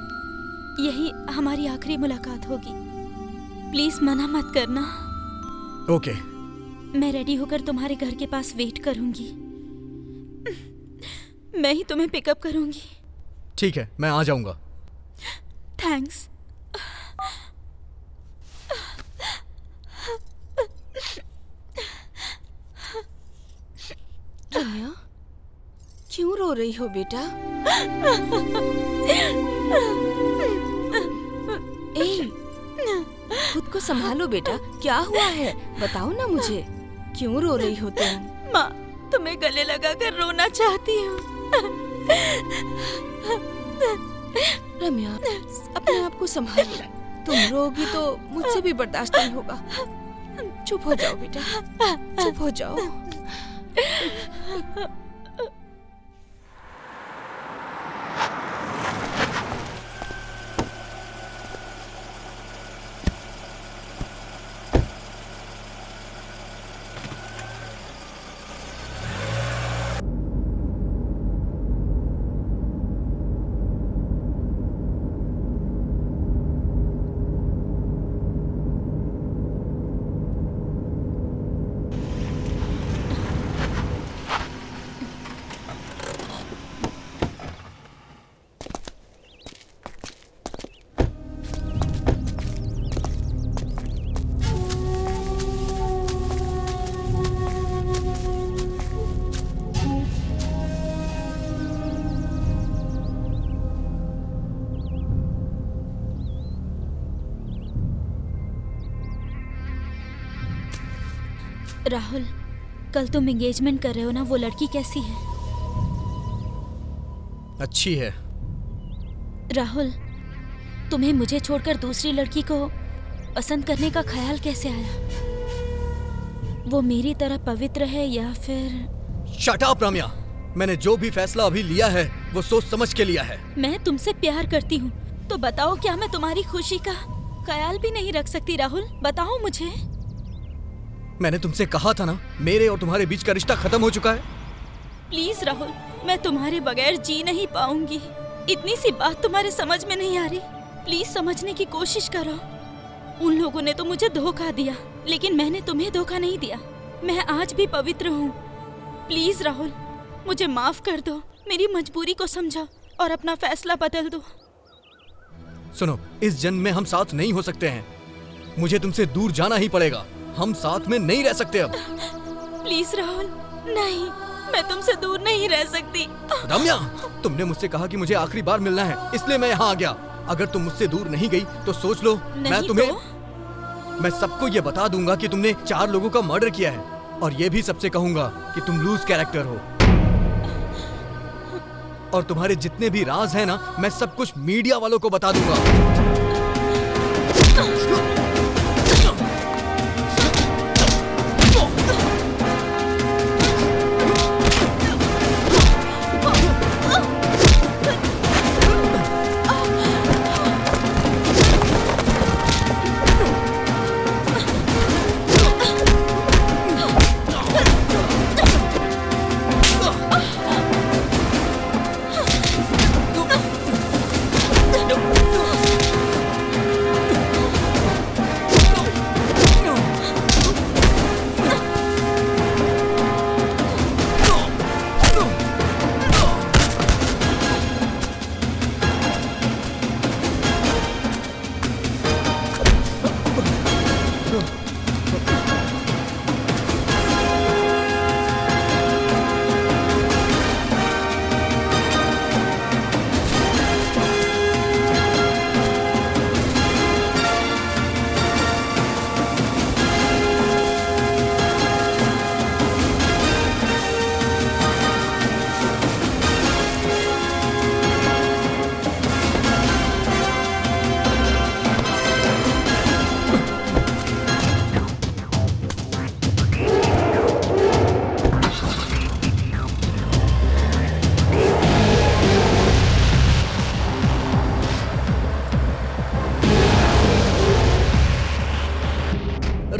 यही हमारी आखिरी मुलाकात होगी, प्लीज मना मत करना। ओके। मैं रेडी होकर तुम्हारे घर के पास वेट करूंगी। मैं ही तुम्हें पिकअप करूंगी। ठीक है, मैं आ जाऊंगा। थैंक्स। रम्या, क्यों रो रही हो बेटा? खुद को संभालो बेटा, क्या हुआ है बताओ ना मुझे, क्यों रो रही हो तुम? माँ, तुम्हें गले लगाकर रोना चाहती हूँ। रम्या, अपने आप को संभालो, तुम रोगी तो मुझसे भी बर्दाश्त नहीं होगा। चुप हो जाओ बेटा, चुप हो जाओ। राहुल, कल तुम एंगेजमेंट कर रहे हो ना, वो लड़की कैसी है? अच्छी है। राहुल, तुम्हें मुझे छोड़कर दूसरी लड़की को पसंद करने का ख्याल कैसे आया? वो मेरी तरह पवित्र है या फिर? शट अप रम्या। मैंने जो भी फैसला अभी लिया है वो सोच समझ के लिया है। मैं तुमसे प्यार करती हूँ, तो बताओ क्या मैं तुम्हारी खुशी का ख्याल भी नहीं रख सकती? राहुल, बताओ मुझे। मैंने तुमसे कहा था ना, मेरे और तुम्हारे बीच का रिश्ता खत्म हो चुका है। प्लीज राहुल, मैं तुम्हारे बगैर जी नहीं पाऊंगी। इतनी सी बात तुम्हारे समझ में नहीं आ रही? प्लीज समझने की कोशिश करो। उन लोगों ने तो मुझे धोखा दिया, लेकिन मैंने तुम्हें धोखा नहीं दिया। मैं आज भी पवित्र हूँ। प्लीज राहुल, मुझे माफ कर दो, मेरी मजबूरी को समझो और अपना फैसला बदल दो। सुनो, इस जन्म में हम साथ नहीं हो सकते हैं। मुझे तुमसे दूर जाना ही पड़ेगा। हम साथ में नहीं रह सकते अब। प्लीज राहुल, नहीं, मैं तुमसे दूर नहीं रह सकती। रम्या, तुमने मुझसे कहा कि मुझे आखिरी बार मिलना है, इसलिए मैं यहाँ आ गया। अगर तुम मुझसे दूर नहीं गई तो सोच लो, मैं तुम्हें मैं सबको ये बता दूंगा कि तुमने 4 लोगों का मर्डर किया है, और ये भी सबसे कहूंगा कि तुम लूज कैरेक्टर हो। और तुम्हारे जितने भी राज हैं ना, मैं सब कुछ मीडिया वालों को बता दूंगा।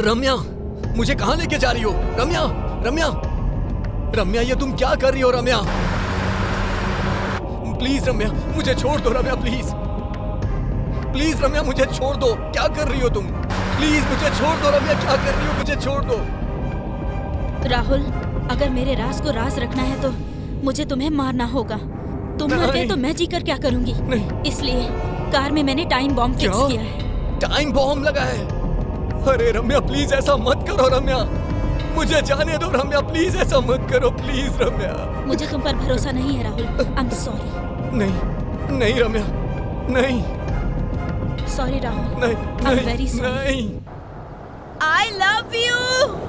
रम्या, मुझे कहाँ लेके जा रही हो? रम्या, रम्या, रम्या, ये तुम क्या कर रही हो? रम्या, प्लीज रम्या, मुझे छोड़ दो। रम्या, प्लीज प्लीज रम्या, मुझे छोड़ दो। क्या कर रही हो तुम? प्लीज मुझे छोड़ दो। रम्या, क्या कर रही हो? मुझे छोड़ दो। राहुल, अगर मेरे राज को राज रखना है तो मुझे तुम्हें मारना होगा। तुम मर गए तो मैं जीकर क्या करूंगी? इसलिए कार में मैंने टाइम बॉम्ब फिक्स किया है। टाइम बॉम्ब लगा है? अरे रम्या, प्लीज ऐसा मत करो। रम्या, मुझे जाने दो। रम्या, प्लीज ऐसा मत करो। प्लीज रम्या, मुझे तुम पर भरोसा नहीं है राहुल। I am sorry. नहीं नहीं रम्या, नहीं। सॉरी राहुल। नहीं, आई एम वेरी सॉरी। नहीं। I love you.